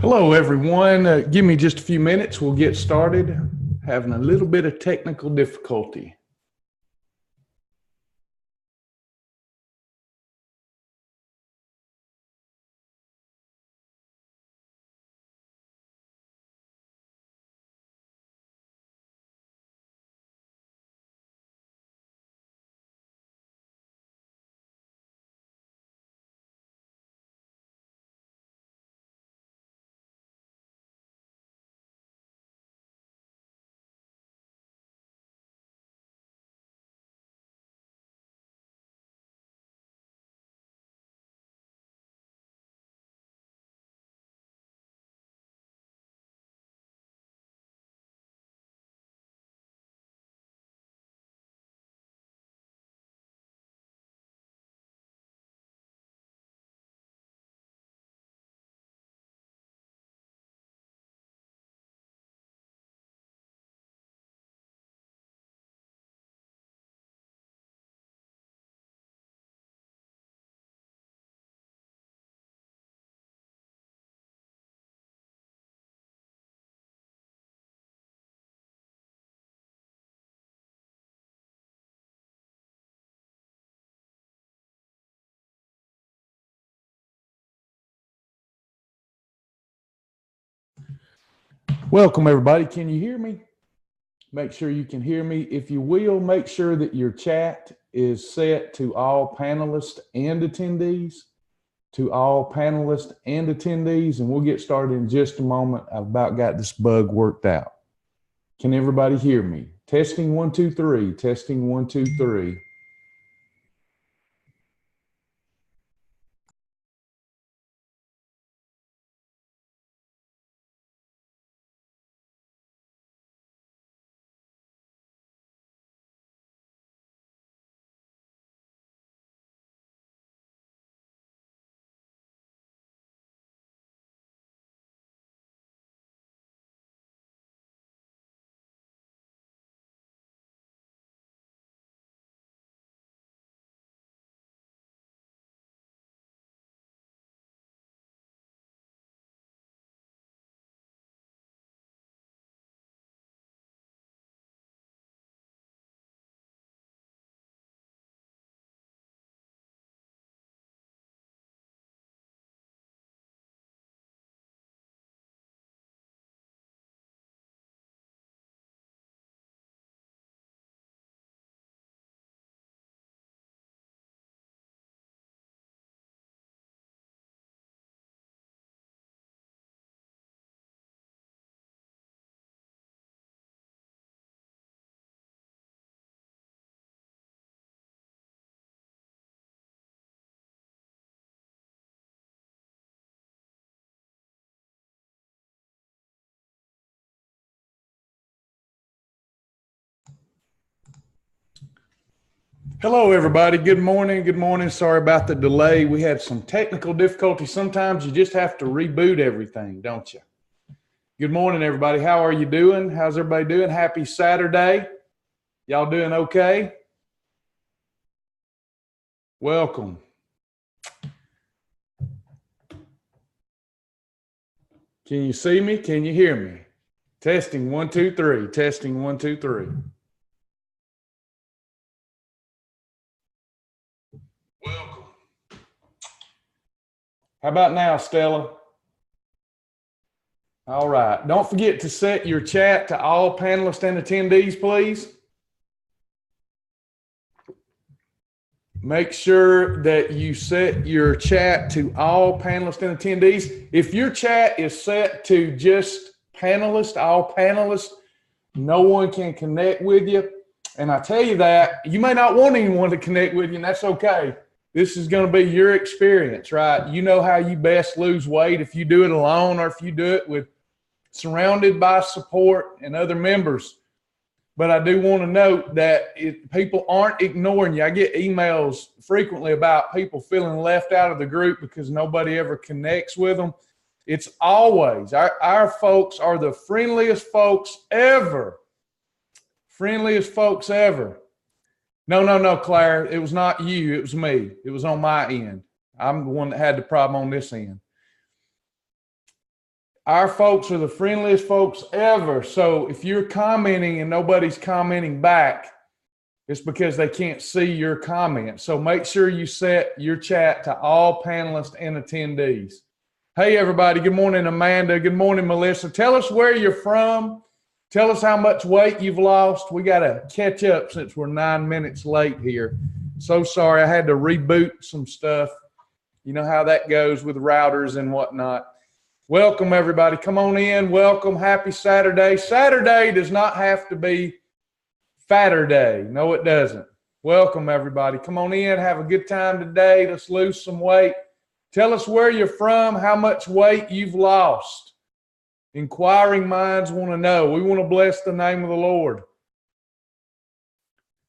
Hello, everyone. Give me just a few minutes. We'll get started. Having a little bit of technical difficulty. Welcome, everybody. Can you hear me? Make sure you can hear me. If you will, make sure that your chat is set to all panelists and attendees. To all panelists and attendees, and we'll get started in just a moment. I've about got this bug worked out. Can everybody hear me? Testing 1, 2, 3. Testing 1, 2, 3. Hello, everybody. Good morning. Good morning. Sorry about the delay. We had some technical difficulty. Sometimes you just have to reboot everything, don't you? Good morning, everybody. How are you doing? How's everybody doing? Happy Saturday. Y'all doing okay? Welcome. Can you see me? Can you hear me? Testing 1, 2, 3. Testing 1, 2, 3. Welcome. How about now, Stella? All right. Don't forget to set your chat to all panelists and attendees, please. Make sure that you set your chat to all panelists and attendees. If your chat is set to just panelists, all panelists, no one can connect with you. And I tell you that, you may not want anyone to connect with you, and that's okay. This is going to be your experience, right? You know how you best lose weight if you do it alone or if you do it with surrounded by support and other members. But I do want to note that people aren't ignoring you. I get emails frequently about people feeling left out of the group because nobody ever connects with them. It's always, our folks are the friendliest folks ever. Friendliest folks ever. No, Claire. It was not you. It was me. It was on my end. I'm the one that had the problem on this end. Our folks are the friendliest folks ever. So if you're commenting and nobody's commenting back, it's because they can't see your comment. So make sure you set your chat to all panelists and attendees. Hey, everybody. Good morning, Amanda. Good morning, Melissa. Tell us where you're from. Tell us how much weight you've lost. We got to catch up since we're 9 minutes late here. So sorry. I had to reboot some stuff. You know how that goes with routers and whatnot. Welcome, everybody. Come on in. Welcome. Happy Saturday. Saturday does not have to be Fatter Day. No, it doesn't. Welcome, everybody. Come on in. Have a good time today. Let's lose some weight. Tell us where you're from, how much weight you've lost. Inquiring minds want to know. We want to bless the name of the Lord.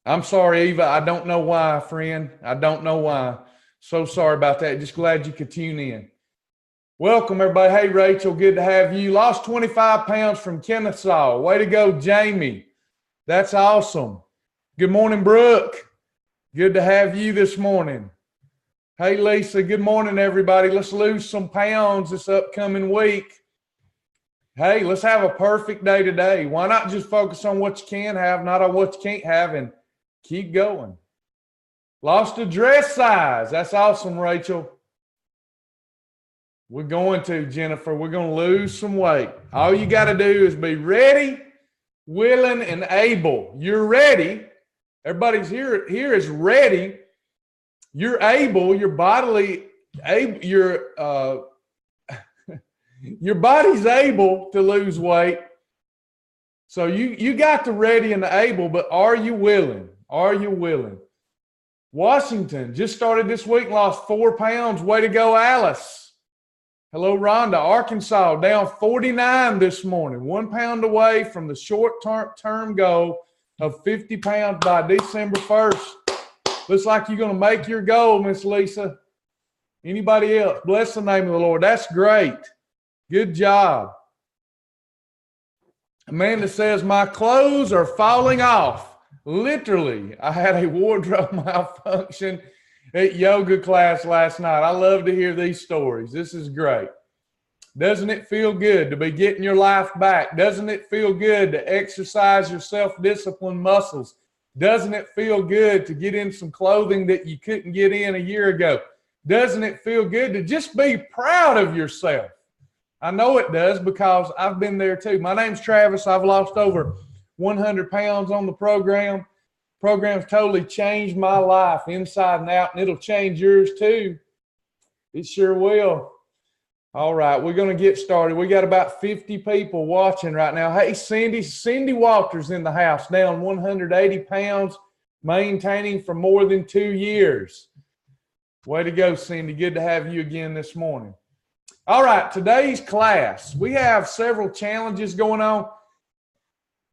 I'm sorry, Eva. I don't know why, friend. I don't know why. So sorry about that. Just glad you could tune in. Welcome, everybody. Hey, Rachel. Good to have you. Lost 25 pounds from Kennesaw. Way to go, Jamie. That's awesome. Good morning, Brooke. Good to have you this morning. Hey, Lisa. Good morning, everybody. Let's lose some pounds this upcoming week. Hey, let's have a perfect day today. Why not just focus on what you can have, not on what you can't have, and keep going. Lost a dress size. That's awesome, Rachel. We're going to, Jennifer. We're going to lose some weight. All you got to do is be ready, willing, and able. You're ready. Everybody's here is ready. You're able. Your bodily able. Your body's able to lose weight. So you got the ready and the able, but are you willing? Are you willing? Washington just started this week, lost 4 pounds. Way to go, Alice. Hello, Rhonda. Arkansas down 49 this morning, 1 pound away from the short-term goal of 50 pounds by December 1st. Looks like you're going to make your goal, Miss Lisa. Anybody else? Bless the name of the Lord. That's great. Good job. Amanda says, my clothes are falling off. Literally, I had a wardrobe malfunction at yoga class last night. I love to hear these stories. This is great. Doesn't it feel good to be getting your life back? Doesn't it feel good to exercise your self-discipline muscles? Doesn't it feel good to get in some clothing that you couldn't get in a year ago? Doesn't it feel good to just be proud of yourself? I know it does because I've been there too. My name's Travis. I've lost over 100 pounds on the program. Program's totally changed my life inside and out, and it'll change yours too. It sure will. All right, we're going to get started. We got about 50 people watching right now. Hey, Cindy Walters in the house, down 180 pounds, maintaining for more than 2 years. Way to go, Cindy. Good to have you again this morning. All right, today's class, we have several challenges going on.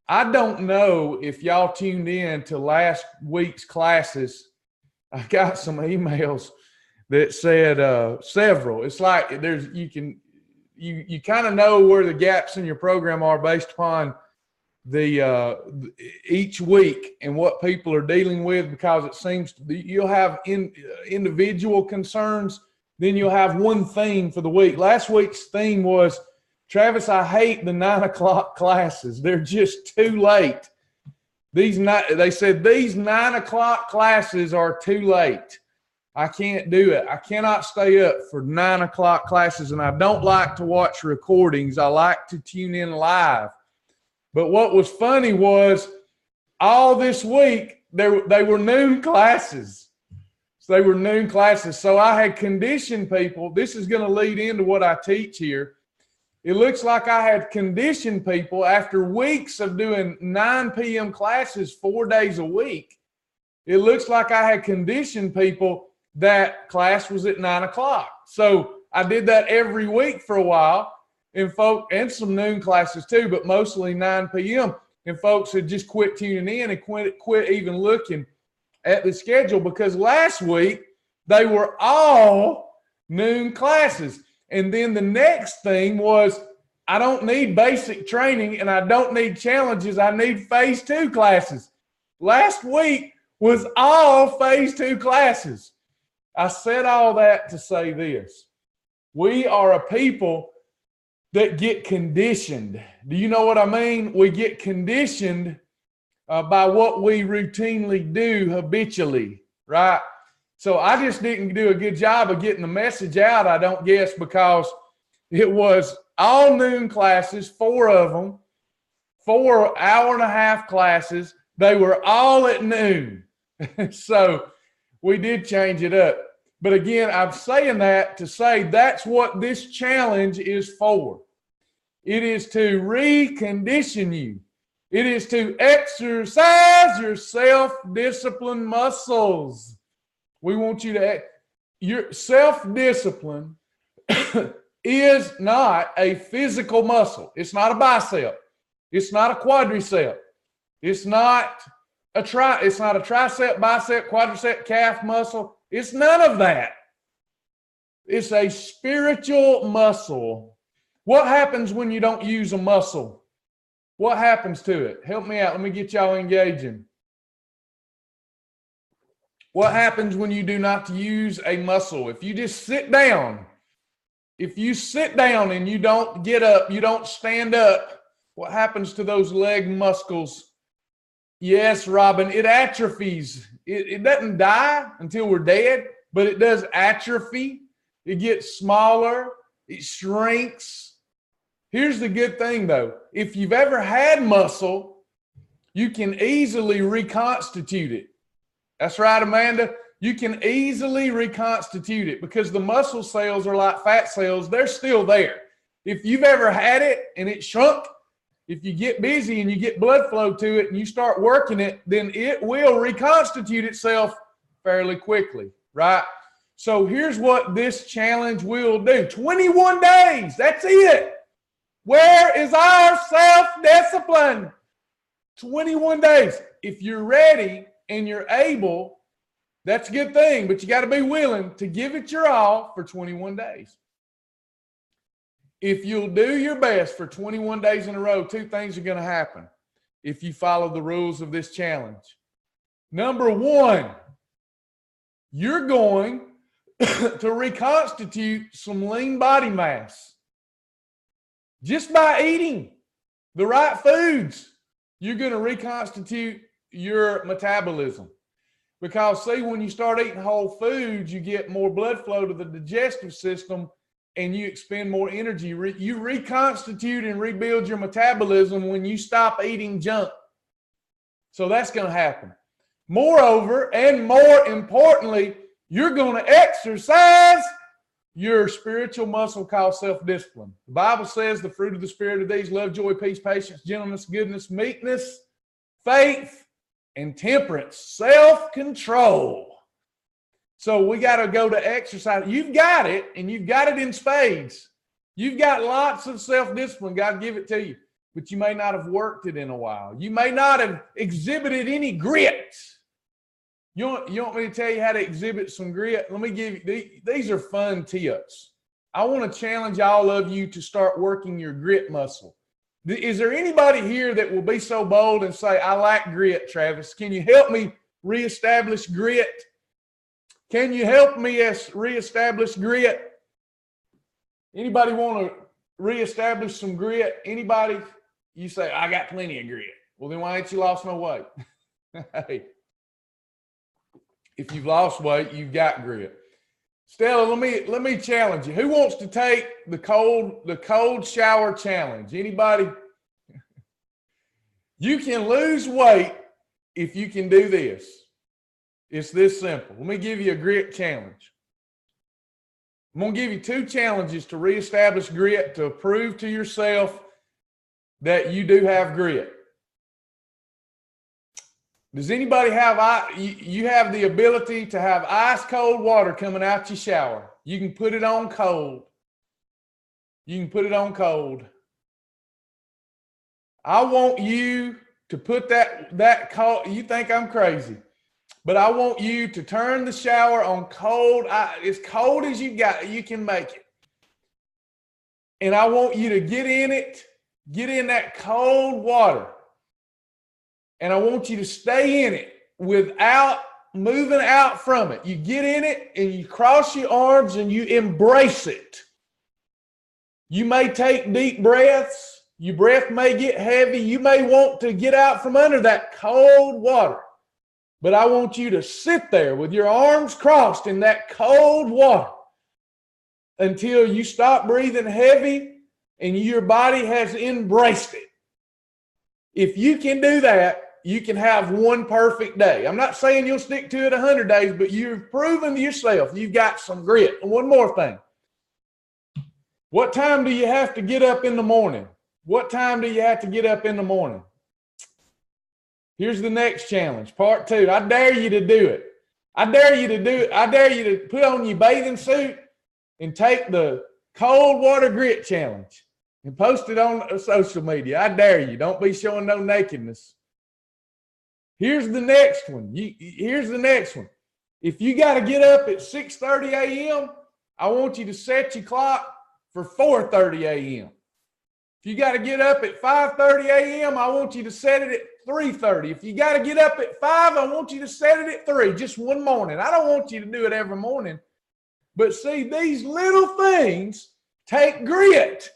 I don't know if y'all tuned in to last week's classes. I got some emails that said several. It's like you kind of know where the gaps in your program are based upon the each week and what people are dealing with, because it seems you'll have individual concerns, then you'll have one theme for the week. Last week's theme was, Travis, I hate the 9 o'clock classes. They're just too late. They said these 9 o'clock classes are too late. I can't do it. I cannot stay up for 9 o'clock classes, and I don't like to watch recordings. I like to tune in live. But what was funny was all this week, they were noon classes. So they were noon classes. So I had conditioned people. This is going to lead into what I teach here. It looks like I had conditioned people after weeks of doing 9 p.m. classes 4 days a week. It looks like I had conditioned people that class was at 9 o'clock. So I did that every week for a while, and some noon classes too, but mostly 9 p.m. And folks had just quit tuning in and quit even looking at the schedule, because last week they were all noon classes. And then the next thing was, I don't need basic training and I don't need challenges. I need phase 2 classes. Last week was all phase 2 classes. I said all that to say this. We are a people that get conditioned. Do you know what I mean? We get conditioned by what we routinely do habitually, right? So I just didn't do a good job of getting the message out, I don't guess, because it was all noon classes, 4 of them, 4 hour-and-a-half classes. They were all at noon. So we did change it up. But again, I'm saying that to say that's what this challenge is for. It is to recondition you. It is to exercise your self-discipline muscles. We want you to, your self-discipline is not a physical muscle. It's not a bicep. It's not a quadricep. It's not a tricep, bicep, quadricep, calf muscle. It's none of that. It's a spiritual muscle. What happens when you don't use a muscle? What happens to it? Help me out. Let me get y'all engaging. What happens when you do not use a muscle? If you just sit down, if you sit down and you don't get up, you don't stand up, what happens to those leg muscles? Yes, Robin, it atrophies. It doesn't die until we're dead, but it does atrophy. It gets smaller. It shrinks. Here's the good thing, though. If you've ever had muscle, you can easily reconstitute it. That's right, Amanda. You can easily reconstitute it because the muscle cells are like fat cells. They're still there. If you've ever had it and it shrunk, if you get busy and you get blood flow to it and you start working it, then it will reconstitute itself fairly quickly, right? So here's what this challenge will do. 21 days, that's it. Where is our self-discipline? 21 days. If you're ready and you're able, that's a good thing, but you got to be willing to give it your all for 21 days. If you'll do your best for 21 days in a row, 2 things are going to happen if you follow the rules of this challenge. Number 1, you're going to reconstitute some lean body mass. Just by eating the right foods, you're going to reconstitute your metabolism. Because see, when you start eating whole foods, you get more blood flow to the digestive system and you expend more energy. You reconstitute and rebuild your metabolism when you stop eating junk. So that's going to happen. Moreover, and more importantly, you're going to exercise your spiritual muscle called self-discipline. The Bible says the fruit of the Spirit of these: love, joy, peace, patience, gentleness, goodness, meekness, faith, and temperance, self-control. So we got to go to exercise. You've got it, and you've got it in spades. You've got lots of self-discipline. God give it to you, but you may not have worked it in a while. You may not have exhibited any grit. You want me to tell you how to exhibit some grit? Let me give you, these are fun tips. I want to challenge all of you to start working your grit muscle. Is there anybody here that will be so bold and say, I lack grit, Travis? Can you help me reestablish grit? Can you help me reestablish grit? Anybody want to reestablish some grit? Anybody? You say, I got plenty of grit. Well, then why ain't you lost no weight? Hey, if you've lost weight, you've got grit. Stella, let me challenge you. Who wants to take the cold shower challenge? Anybody? You can lose weight if you can do this. It's this simple. Let me give you a grit challenge. I'm going to give you 2 challenges to reestablish grit, to prove to yourself that you do have grit. Does anybody have, you have the ability to have ice cold water coming out your shower. You can put it on cold. You can put it on cold. I want you to put that cold, you think I'm crazy, but I want you to turn the shower on cold, as cold as you got, you can make it. And I want you to get in that cold water. And I want you to stay in it without moving out from it. You get in it and you cross your arms and you embrace it. You may take deep breaths. Your breath may get heavy. You may want to get out from under that cold water. But I want you to sit there with your arms crossed in that cold water until you stop breathing heavy and your body has embraced it. If you can do that, you can have one perfect day. I'm not saying you'll stick to it 100 days, but you've proven to yourself you've got some grit. And one more thing. What time do you have to get up in the morning? What time do you have to get up in the morning? Here's the next challenge, part 2. I dare you to do it. I dare you to do it. I dare you to put on your bathing suit and take the cold water grit challenge and post it on social media. I dare you. Don't be showing no nakedness. Here's the next one. Here's the next one. If you got to get up at 6:30 a.m., I want you to set your clock for 4:30 a.m. If you got to get up at 5:30 a.m., I want you to set it at 3:30. If you got to get up at 5, I want you to set it at 3, just one morning. I don't want you to do it every morning. But see, these little things take grit.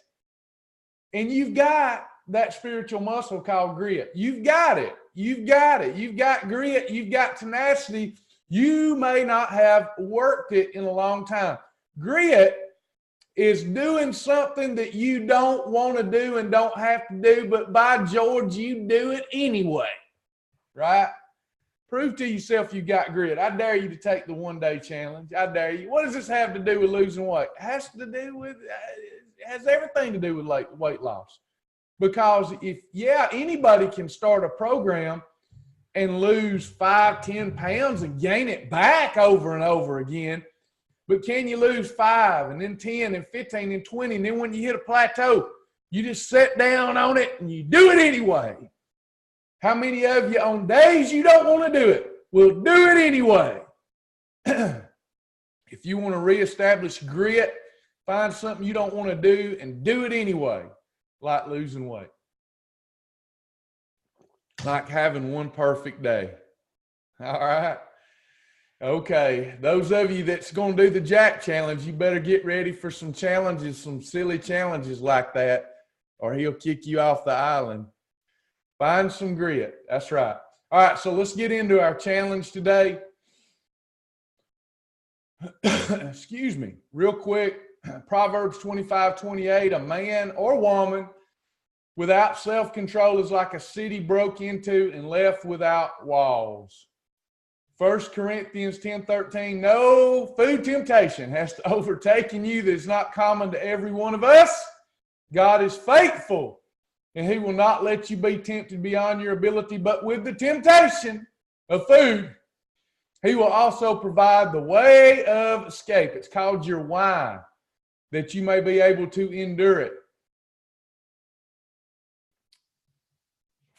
And you've got that spiritual muscle called grit. You've got it. You've got it. You've got grit. You've got tenacity. You may not have worked it in a long time. Grit is doing something that you don't want to do and don't have to do, but by George, you do it anyway, right? Prove to yourself you got grit. I dare you to take the 1-day challenge. I dare you. What does this have to do with losing weight? It has to do with, it has everything to do with weight loss. Because anybody can start a program and lose 5, 10 pounds and gain it back over and over again. But can you lose 5 and then 10 and 15 and 20? And then when you hit a plateau, you just sit down on it and you do it anyway. How many of you on days you don't want to do it will do it anyway? If you want to reestablish grit, find something you don't want to do and do it anyway, like losing weight. Like having one perfect day. All right? Okay, those of you that's going to do the Jack challenge, you better get ready for some challenges, some silly challenges like that, or he'll kick you off the island. Find some grit. That's right. All right, so let's get into our challenge today. Excuse me, real quick. Proverbs 25:28, a man or woman without self-control is like a city broke into and left without walls. 1 Corinthians 10:13, no food temptation has overtaken you that is not common to every one of us. God is faithful, and he will not let you be tempted beyond your ability, but with the temptation of food, he will also provide the way of escape. It's called your wine, that you may be able to endure it.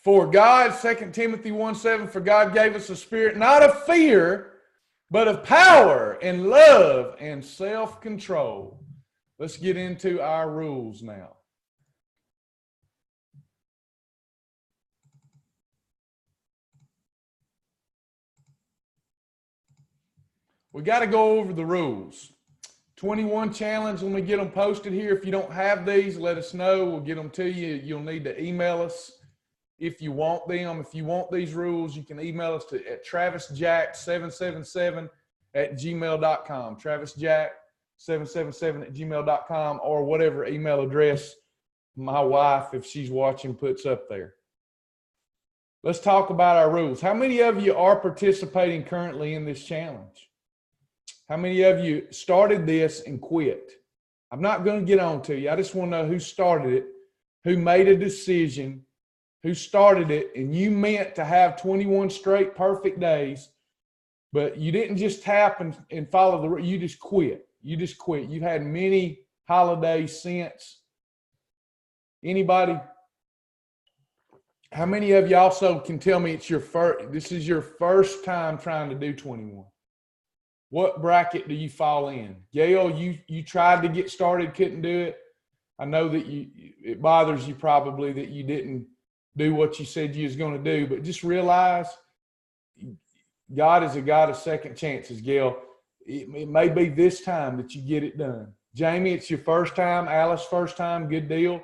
For God, 2 Timothy 1:7, for God gave us a spirit not of fear, but of power and love and self-control. Let's get into our rules now. We got to go over the rules. 21 challenge, when we get them posted here. If you don't have these, let us know. We'll get them to you. You'll need to email us if you want them. If you want these rules, you can email us at travisjack777@gmail.com. travisjack777@gmail.com, or whatever email address my wife, if she's watching, puts up there. Let's talk about our rules. How many of you are participating currently in this challenge? How many of you started this and quit? I'm not going to get on to you. I just want to know who started it, who made a decision, who started it, and you meant to have 21 straight perfect days, but you didn't just tap and follow the, you just quit. You just quit. You've had many holidays since. Anybody? How many of you also can tell me it's this is your first time trying to do 21? What bracket do you fall in? Gail, you tried to get started, couldn't do it. I know that it bothers you probably that you didn't do what you said you was going to do, but just realize God is a God of second chances, Gail. It may be this time that you get it done. Jamie, it's your first time. Alice, first time. Good deal.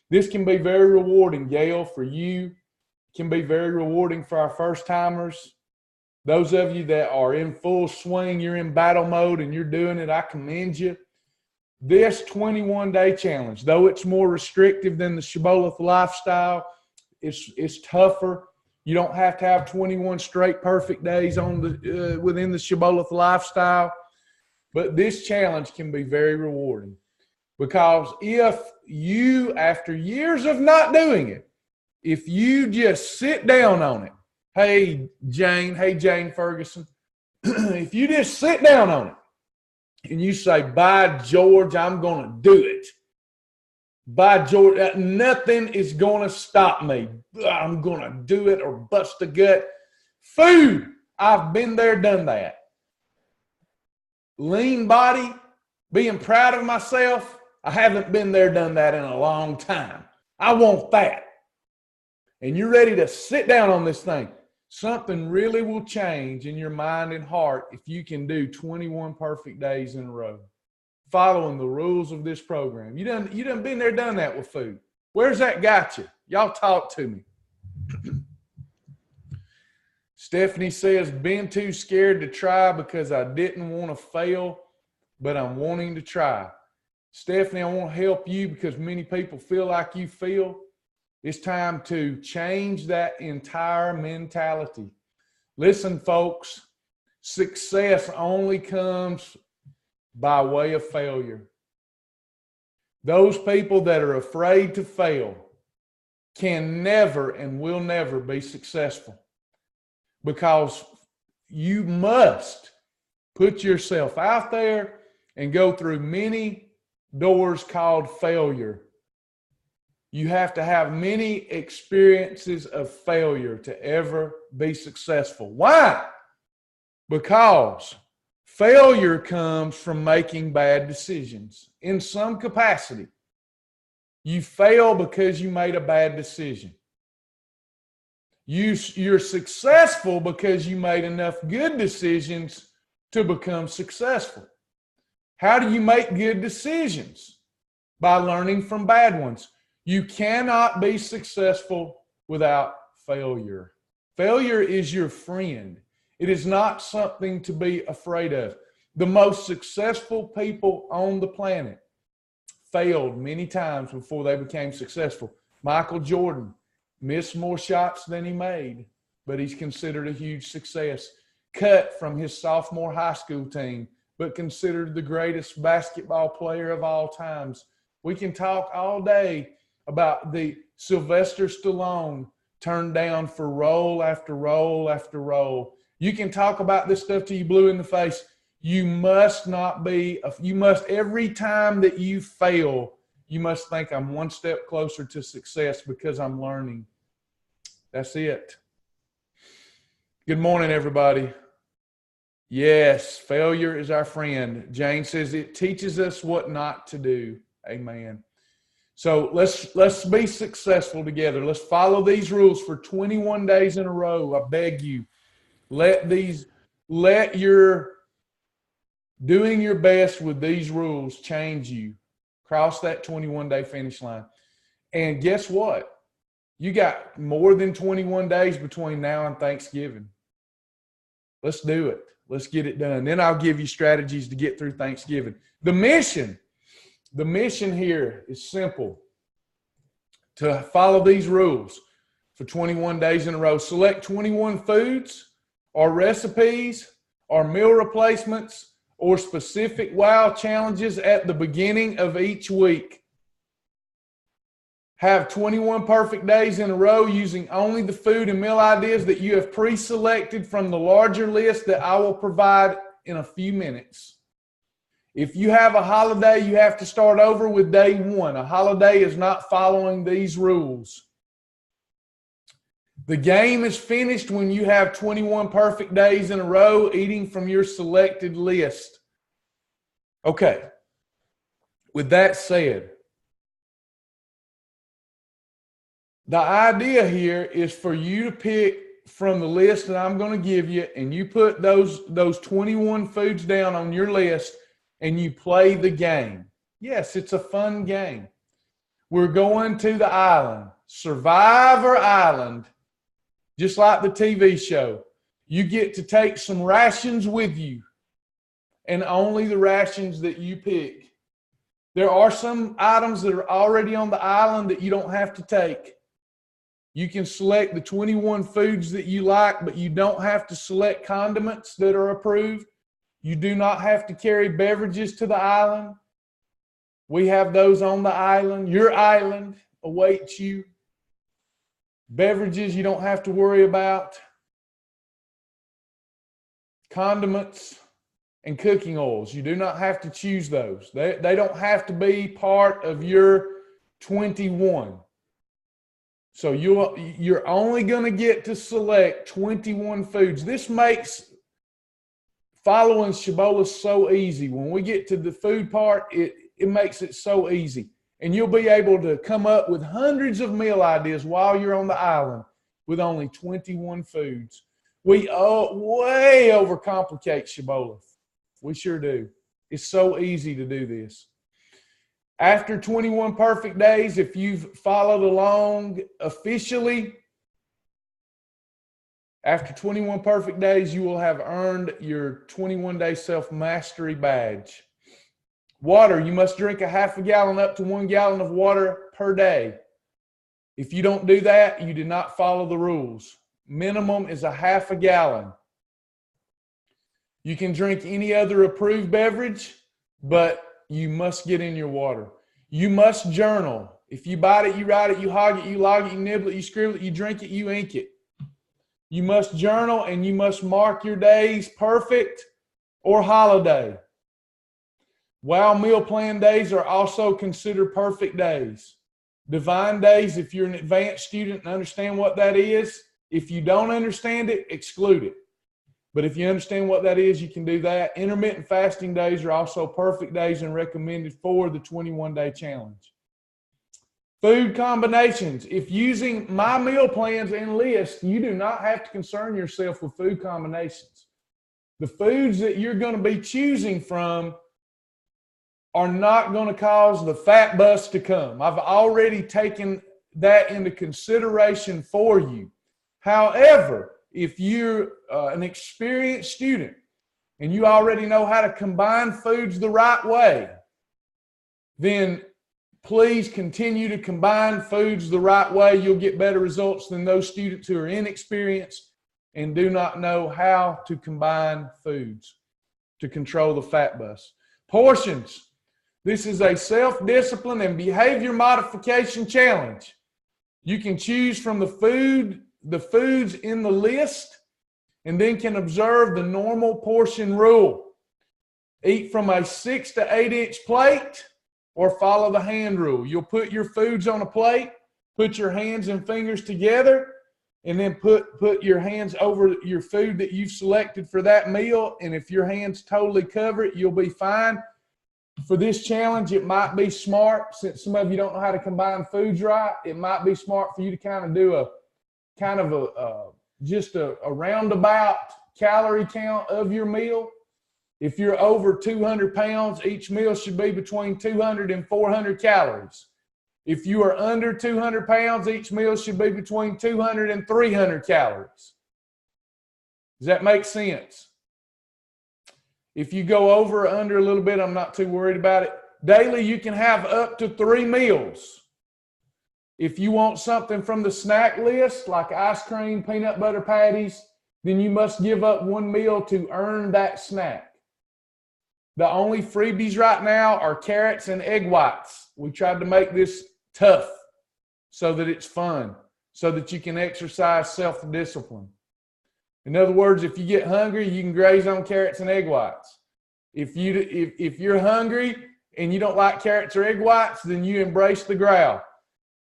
This can be very rewarding, Gail, for you. It can be very rewarding for our first timers. Those of you that are in full swing, you're in battle mode and you're doing it, I commend you. This 21-day challenge, though it's more restrictive than the Shibboleth lifestyle, it's tougher. You don't have to have 21 straight perfect days on the within the Shibboleth lifestyle. But this challenge can be very rewarding, because if you, after years of not doing it, if you just sit down on it, hey, Jane Ferguson, if you just sit down on it and you say, by George, I'm going to do it. By George, nothing is going to stop me. I'm going to do it or bust a gut. Food, I've been there, done that. Lean body, being proud of myself, I haven't been there, done that in a long time. I want that. And you're ready to sit down on this thing. Something really will change in your mind and heart if you can do 21 perfect days in a row, following the rules of this program. You done been there, done that with food. Where's that got you? Y'all talk to me. Stephanie says, been too scared to try because I didn't want to fail, but I'm wanting to try. Stephanie, I want to help you because many people feel like you feel. It's time to change that entire mentality. Listen, folks, success only comes by way of failure. Those people that are afraid to fail can never and will never be successful, because you must put yourself out there and go through many doors called failure. You have to have many experiences of failure to ever be successful. Why? Because failure comes from making bad decisions in some capacity. You fail because you made a bad decision. You're successful because you made enough good decisions to become successful. How do you make good decisions? By learning from bad ones. You cannot be successful without failure. Failure is your friend. It is not something to be afraid of. The most successful people on the planet failed many times before they became successful. Michael Jordan missed more shots than he made, but he's considered a huge success. Cut from his sophomore high school team, but considered the greatest basketball player of all times. We can talk all day about the Sylvester Stallone turned down for role after role after role. You can talk about this stuff till you blue in the face. You must every time that you fail, you must think, I'm one step closer to success because I'm learning. That's it. Good morning, everybody. Yes, failure is our friend. Jane says it teaches us what not to do. Amen. So let's be successful together. Let's follow these rules for 21 days in a row. I beg you. Let your doing your best with these rules change you. Cross that 21-day finish line. And guess what? You got more than 21 days between now and Thanksgiving. Let's do it. Let's get it done. Then I'll give you strategies to get through Thanksgiving. The mission here is simple. To follow these rules for 21 days in a row. Select 21 foods or recipes or meal replacements or specific wow challenges at the beginning of each week. Have 21 perfect days in a row using only the food and meal ideas that you have pre-selected from the larger list that I will provide in a few minutes. If you have a holiday, you have to start over with day one. A holiday is not following these rules. The game is finished when you have 21 perfect days in a row eating from your selected list. Okay. With that said, the idea here is for you to pick from the list that I'm going to give you, and you put those 21 foods down on your list, and you play the game. Yes, it's a fun game. We're going to the island, Survivor Island, just like the TV show. You get to take some rations with you, and only the rations that you pick. There are some items that are already on the island that you don't have to take. You can select the 21 foods that you like, but you don't have to select condiments that are approved. You do not have to carry beverages to the island. We have those on the island. Your island awaits you. Beverages you don't have to worry about. Condiments and cooking oils, you do not have to choose those. They don't have to be part of your 21. So you're only going to get to select 21 foods. This makes following Shibboleth so easy. When we get to the food part, it makes it so easy. And you'll be able to come up with hundreds of meal ideas while you're on the island with only 21 foods. We way overcomplicate Shibboleth. We sure do. It's so easy to do this. After 21 perfect days, if you've followed along officially, after 21 perfect days, you will have earned your 21-day self-mastery badge. Water, you must drink a half a gallon up to 1 gallon of water per day. If you don't do that, you did not follow the rules. Minimum is a half a gallon. You can drink any other approved beverage, but you must get in your water. You must journal. If you bite it, you write it, you hog it, you log it, you nibble it, you scribble it, you drink it, you ink it. You must journal, and you must mark your days perfect or holiday. Wow meal plan days are also considered perfect days. Divine days, if you're an advanced student and understand what that is, if you don't understand it, exclude it. But if you understand what that is, you can do that. Intermittent fasting days are also perfect days and recommended for the 21-day challenge. Food combinations. If using my meal plans and list, you do not have to concern yourself with food combinations. The foods that you're going to be choosing from are not going to cause the fat bus to come. I've already taken that into consideration for you. However, if you're an experienced student and you already know how to combine foods the right way, then please continue to combine foods the right way. You'll get better results than those students who are inexperienced and do not know how to combine foods to control the fat bus. Portions. This is a self-discipline and behavior modification challenge. You can choose from the foods in the list, and then can observe the normal portion rule. Eat from a 6 to 8 inch plate or follow the hand rule. You'll put your foods on a plate, put your hands and fingers together, and then put your hands over your food that you've selected for that meal. And if your hands totally cover it, you'll be fine. For this challenge, it might be smart, since some of you don't know how to combine foods right, it might be smart for you to kind of do just a roundabout calorie count of your meal. If you're over 200 pounds, each meal should be between 200 and 400 calories. If you are under 200 pounds, each meal should be between 200 and 300 calories. Does that make sense? If you go over or under a little bit, I'm not too worried about it. Daily, you can have up to 3 meals. If you want something from the snack list, like ice cream, peanut butter patties, then you must give up 1 meal to earn that snack. The only freebies right now are carrots and egg whites. We tried to make this tough so that it's fun, so that you can exercise self-discipline. In other words, if you get hungry, you can graze on carrots and egg whites. If you're hungry and you don't like carrots or egg whites, then you embrace the growl.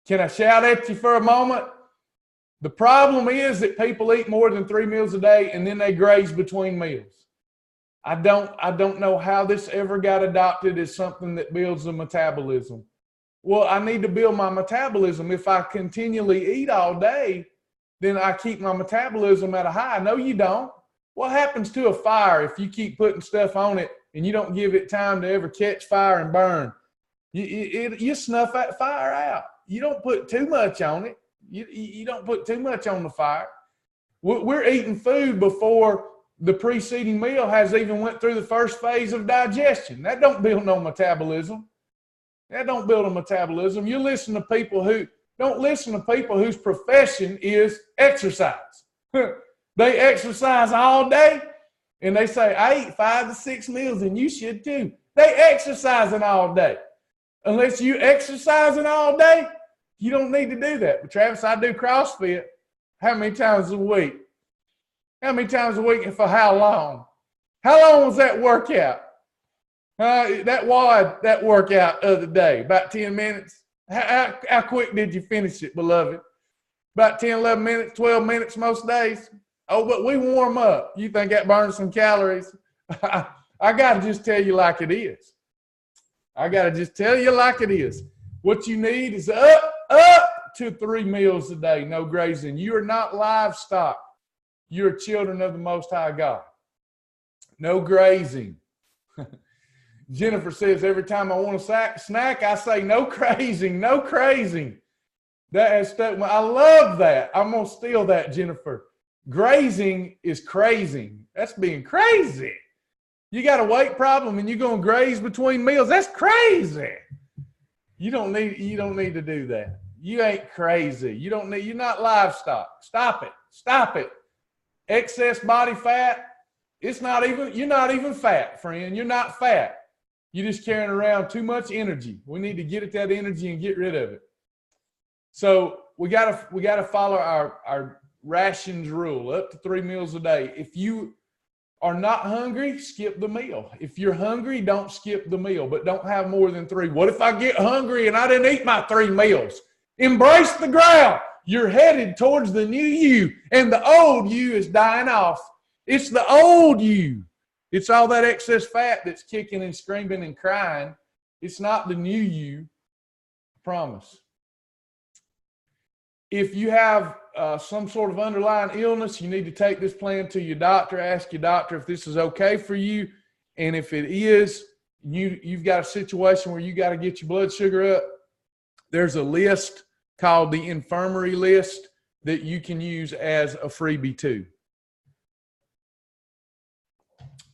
Can I shout at you for a moment? The problem is that people eat more than 3 meals a day and then they graze between meals. I don't know how this ever got adopted as something that builds the metabolism. Well, I need to build my metabolism. If I continually eat all day, then I keep my metabolism at a high. No, you don't. What happens to a fire if you keep putting stuff on it and you don't give it time to ever catch fire and burn, you snuff that fire out. You don't put too much on it. You don't put too much on the fire. We're eating food before the preceding meal has even went through the first phase of digestion. That don't build no metabolism. That don't build a metabolism. You listen to people who don't listen to people whose profession is exercise. They exercise all day, and they say, I eat 5 to 6 meals, and you should too. They exercising all day. Unless you exercising all day, you don't need to do that. But Travis, I do CrossFit. How many times a week? How many times a week and for how long? How long was that workout? That workout of the day, about 10 minutes. How quick did you finish it, beloved? About 10, 11 minutes, 12 minutes most days. Oh, but we warm up. You think that burns some calories? I got to just tell you like it is. I got to just tell you like it is. What you need is up to 3 meals a day, no grazing. You are not livestock. You're children of the Most High God. No grazing. Jennifer says, every time I want a snack, I say, no grazing, no grazing. That has stuck. I love that. I'm going to steal that, Jennifer. Grazing is crazing. That's being crazy. You got a weight problem and you're going to graze between meals. That's crazy. You don't need to do that. You ain't crazy. You're not livestock. Stop it. Stop it. Excess body fat. You're not even fat, friend. You're not fat. You're just carrying around too much energy. We need to get at that energy and get rid of it. So we gotta follow our rations rule, up to 3 meals a day. If you are not hungry, skip the meal. If you're hungry, don't skip the meal, but don't have more than 3. What if I get hungry and I didn't eat my 3 meals? Embrace the ground. You're headed towards the new you, and the old you is dying off. It's the old you. It's all that excess fat that's kicking and screaming and crying. It's not the new you. I promise. If you have some sort of underlying illness, you need to take this plan to your doctor. Ask your doctor if this is okay for you. And if it is, you've got a situation where you got to get your blood sugar up. There's a list called the infirmary list that you can use as a freebie too.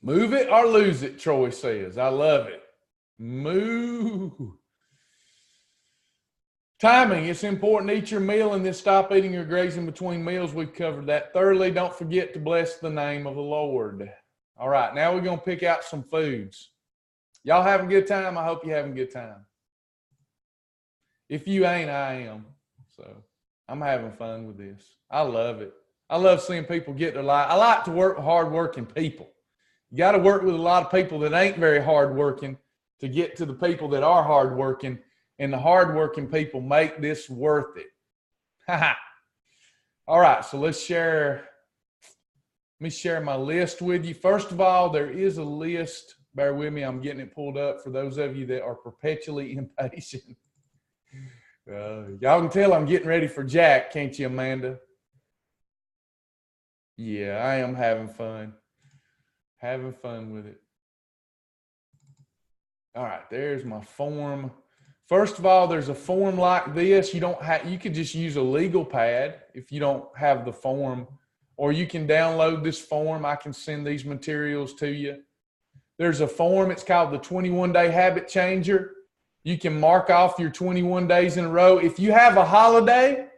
Move it or lose it, Troy says. I love it. Move. Timing. It's important to eat your meal and then stop eating or grazing between meals. We've covered that thoroughly. Don't forget to bless the name of the Lord. All right, now we're going to pick out some foods. Y'all having a good time? I hope you're having a good time. If you ain't, I am. So I'm having fun with this. I love it. I love seeing people get their life. I like to work with hardworking people. You got to work with a lot of people that ain't very hardworking to get to the people that are hardworking, and the hardworking people make this worth it. All right, so let me share my list with you. First of all, there is a list. Bear with me. I'm getting it pulled up for those of you that are perpetually impatient. Y'all can tell I'm getting ready for Jack, can't you, Amanda? Yeah, I am having fun. Having fun with it. All right, there's my form. First of all, there's a form like this. You could just use a legal pad if you don't have the form, or you can download this form. I can send these materials to you. There's a form. It's called the 21-Day Habit Changer. You can mark off your 21 days in a row. If you have a holiday,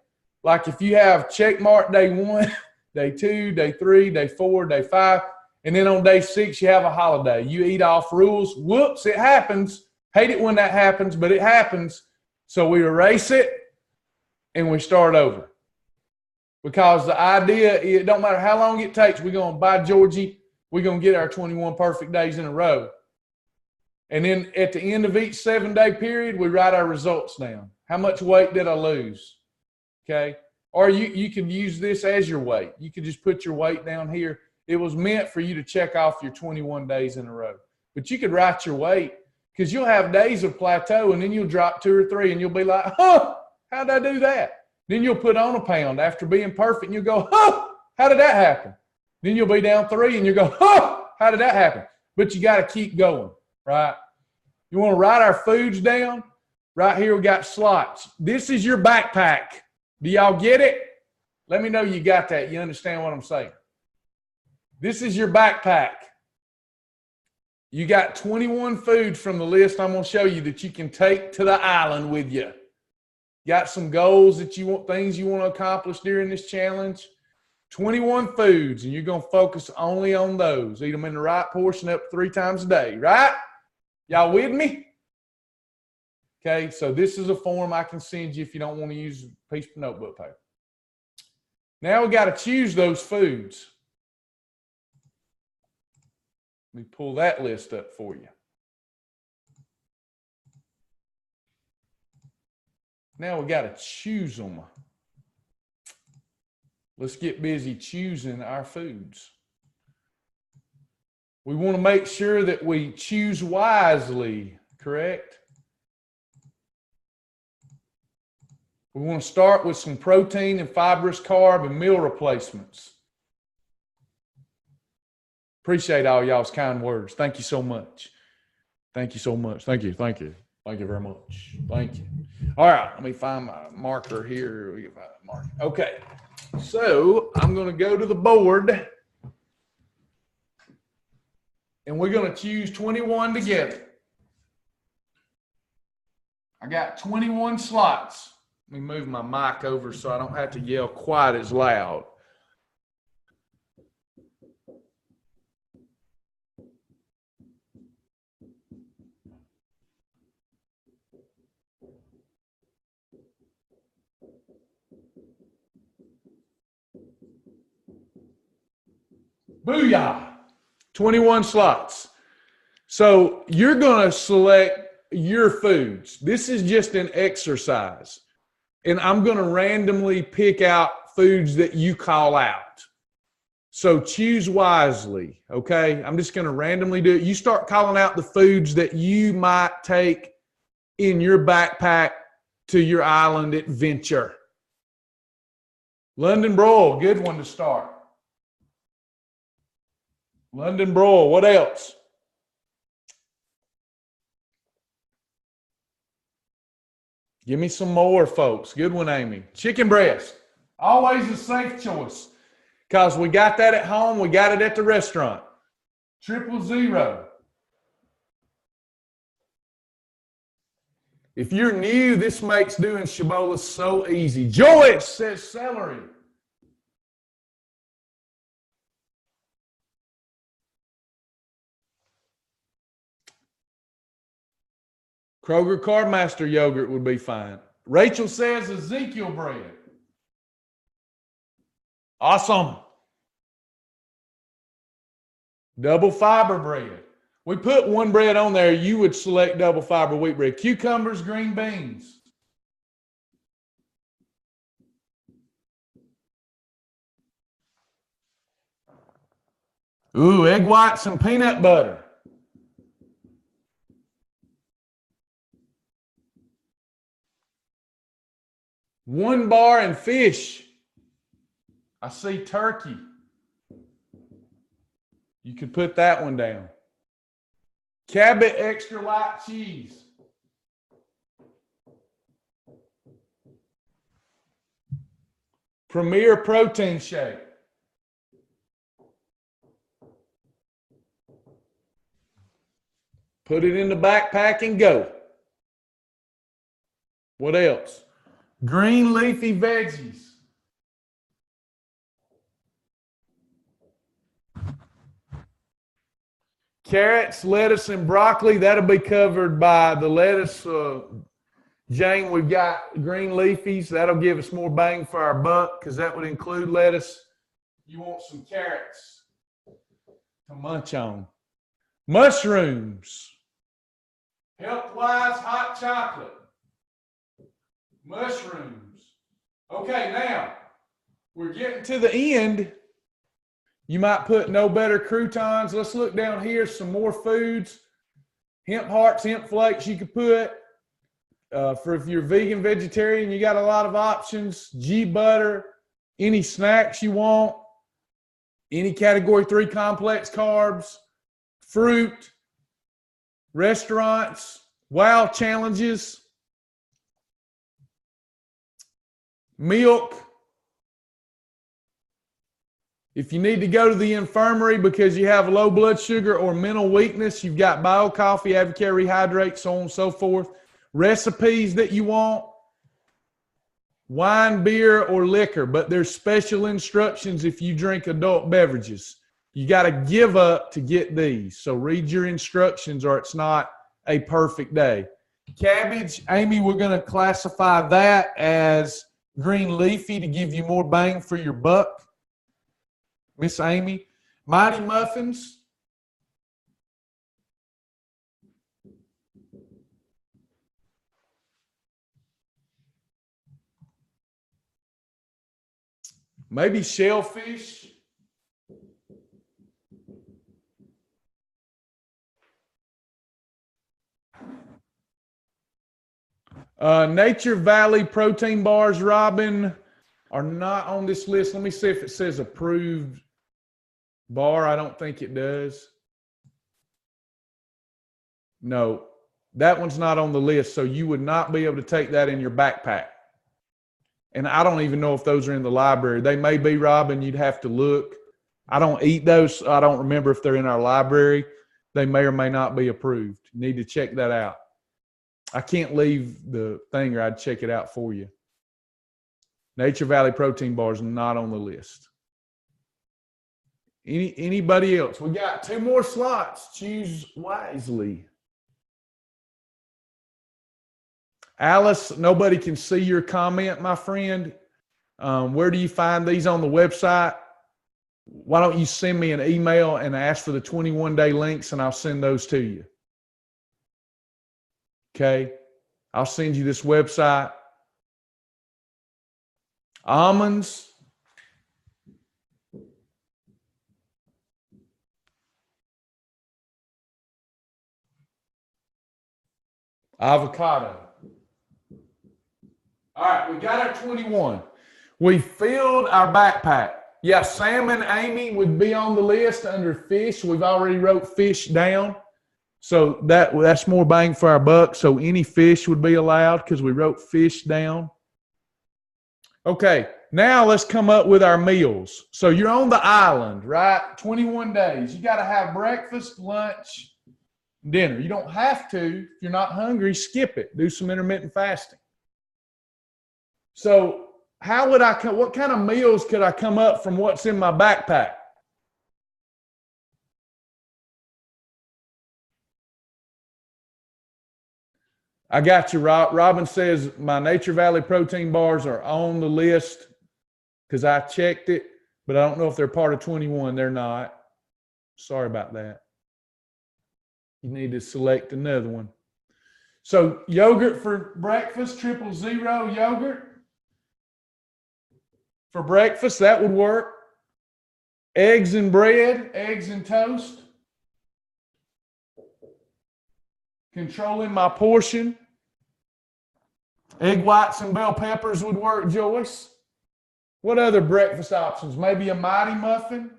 like if you have check mark day 1, day 2, day 3, day 4, day 5, and then on day 6, you have a holiday. You eat off rules. Whoops, it happens. Hate it when that happens, but it happens. So we erase it and we start over. Because the idea, it don't matter how long it takes, we're going to, by Georgie, we're going to get our 21 perfect days in a row. And then at the end of each 7-day period, we write our results down. How much weight did I lose? Okay. Or you can use this as your weight. You could just put your weight down here. It was meant for you to check off your 21 days in a row. But you could write your weight, because you'll have days of plateau, and then you'll drop 2 or 3, and you'll be like, how'd I do that? Then you'll put on a pound after being perfect, and you'll go, how did that happen? Then you'll be down 3, and you'll go, how did that happen? but you got to keep going, right? You want to write our foods down? Right here we got slots. This is your backpack. Do y'all get it? Let me know you got that. You understand what I'm saying? This is your backpack. You got 21 foods from the list I'm going to show you that you can take to the island with you. Got some goals that you want, things you want to accomplish during this challenge. 21 foods, and you're going to focus only on those. Eat them in the right portion up 3 times a day, right? Y'all with me? Okay, so this is a form I can send you if you don't want to use a piece of notebook paper. Now we got to choose those foods. Let me pull that list up for you. Now we got to choose them. Let's get busy choosing our foods. We want to make sure that we choose wisely, correct? We want to start with some protein and fibrous carb and meal replacements. Appreciate all y'all's kind words. Thank you so much. Thank you so much. Thank you. Thank you. Thank you very much. Thank you. All right. Let me find my marker here. Okay. So I'm going to go to the board and we're going to choose 21 together. I got 21 slots. Let me move my mic over so I don't have to yell quite as loud. Booyah! 21 slots. So you're going to select your foods. This is just an exercise. And I'm going to randomly pick out foods that you call out. So choose wisely, okay? I'm just going to randomly do it. You start calling out the foods that you might take in your backpack to your island adventure. London broil, good one to start. London broil, what else? Give me some more, folks. Good one, Amy. Chicken breast, always a safe choice because we got that at home. We got it at the restaurant. 000. If you're new, this makes doing Ciabola so easy. Joyce says celery. Kroger Carbmaster yogurt would be fine. Rachel says Ezekiel bread. Awesome. Double fiber bread. We put one bread on there. You would select double fiber wheat bread. Cucumbers, green beans. Ooh, egg whites and peanut butter. One bar and fish. I see turkey. You could put that one down. Cabot extra light cheese. Premier protein shake. Put it in the backpack and go. What else? Green leafy veggies. Carrots, lettuce, and broccoli. That'll be covered by the lettuce. Jane, we've got green leafies. That'll give us more bang for our buck because that would include lettuce. You want some carrots to munch on. Mushrooms. Health-wise, hot chocolate. Mushrooms. Okay, now we're getting to the end. You might put no better croutons. Let's look down here. Some more foods. Hemp hearts, hemp flakes you could put. For if you're vegan, vegetarian, you got a lot of options. G butter, any snacks you want, any category 3 complex carbs, fruit, restaurants, wow challenges, milk. If you need to go to the infirmary because you have low blood sugar or mental weakness, you've got bio coffee, Advocare Rehydrate, so on and so forth. Recipes that you want, wine, beer, or liquor, but there's special instructions if you drink adult beverages. You got to give up to get these. So read your instructions or it's not a perfect day. Cabbage, Amy, we're going to classify that as green leafy to give you more bang for your buck. Miss Amy. Mighty Muffins. Maybe shellfish. Nature Valley protein bars, Robin, are not on this list. Let me see if it says approved bar. I don't think it does. No, that one's not on the list, so you would not be able to take that in your backpack. And I don't even know if those are in the library. They may be, Robin. You'd have to look. I don't eat those. So I don't remember if they're in our library. They may or may not be approved. You need to check that out. I can't leave the thing or I'd check it out for you. Nature Valley protein bars not on the list. Anybody else? We got 2 more slots. Choose wisely. Alice, nobody can see your comment, my friend. Where do you find these on the website? Why don't you send me an email and ask for the 21-day links and I'll send those to you. Okay, I'll send you this website. Almonds. Avocado. All right, we got our 21. We filled our backpack. Yeah, salmon, Amy, would be on the list under fish. We've already wrote fish down. So that's more bang for our buck. So any fish would be allowed because we wrote fish down. Okay, now let's come up with our meals. So you're on the island, right? 21 days. You got to have breakfast, lunch, dinner. You don't have to. If you're not hungry, skip it. Do some intermittent fasting. So how would what kind of meals could I come up from what's in my backpack? I got you, Rob. Robin says my Nature Valley protein bars are on the list because I checked it, but I don't know if they're part of 21. They're not. Sorry about that. You need to select another one. So yogurt for breakfast, 000 yogurt. For breakfast, that would work. Eggs and bread, eggs and toast. Controlling my portion. Egg whites and bell peppers would work, Joyce. What other breakfast options? Maybe a Mighty Muffin.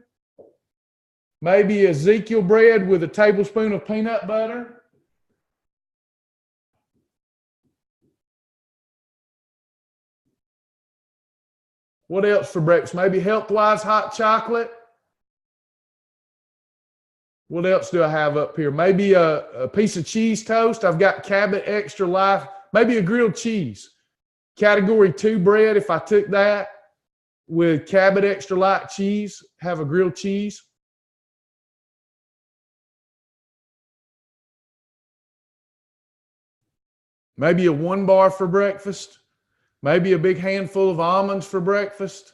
Maybe Ezekiel bread with a tablespoon of peanut butter. What else for breakfast? Maybe Healthwise hot chocolate. What else do I have up here? Maybe a piece of cheese toast. I've got Cabot Extra Life. Maybe a grilled cheese. Category 2 bread, if I took that with Cabot Extra Light cheese, have a grilled cheese. Maybe a 1 bar for breakfast. Maybe a big handful of almonds for breakfast.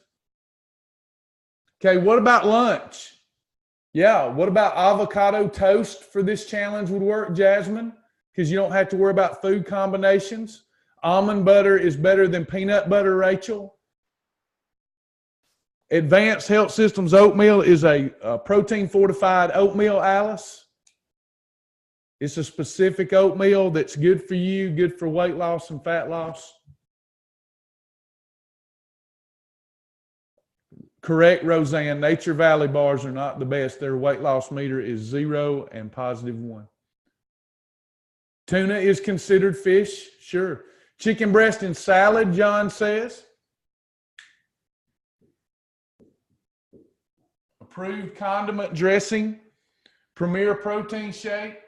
Okay, what about lunch? Yeah, what about avocado toast for this challenge would work, Jasmine? Because you don't have to worry about food combinations. Almond butter is better than peanut butter, Rachel. Advanced Health Systems oatmeal is a protein fortified oatmeal, Alice. It's a specific oatmeal that's good for you, good for weight loss and fat loss. Correct, Roseanne. Nature Valley bars are not the best. Their weight loss meter is 0 and +1. Tuna is considered fish, sure. Chicken breast and salad, John says. Approved condiment dressing. Premier protein shake.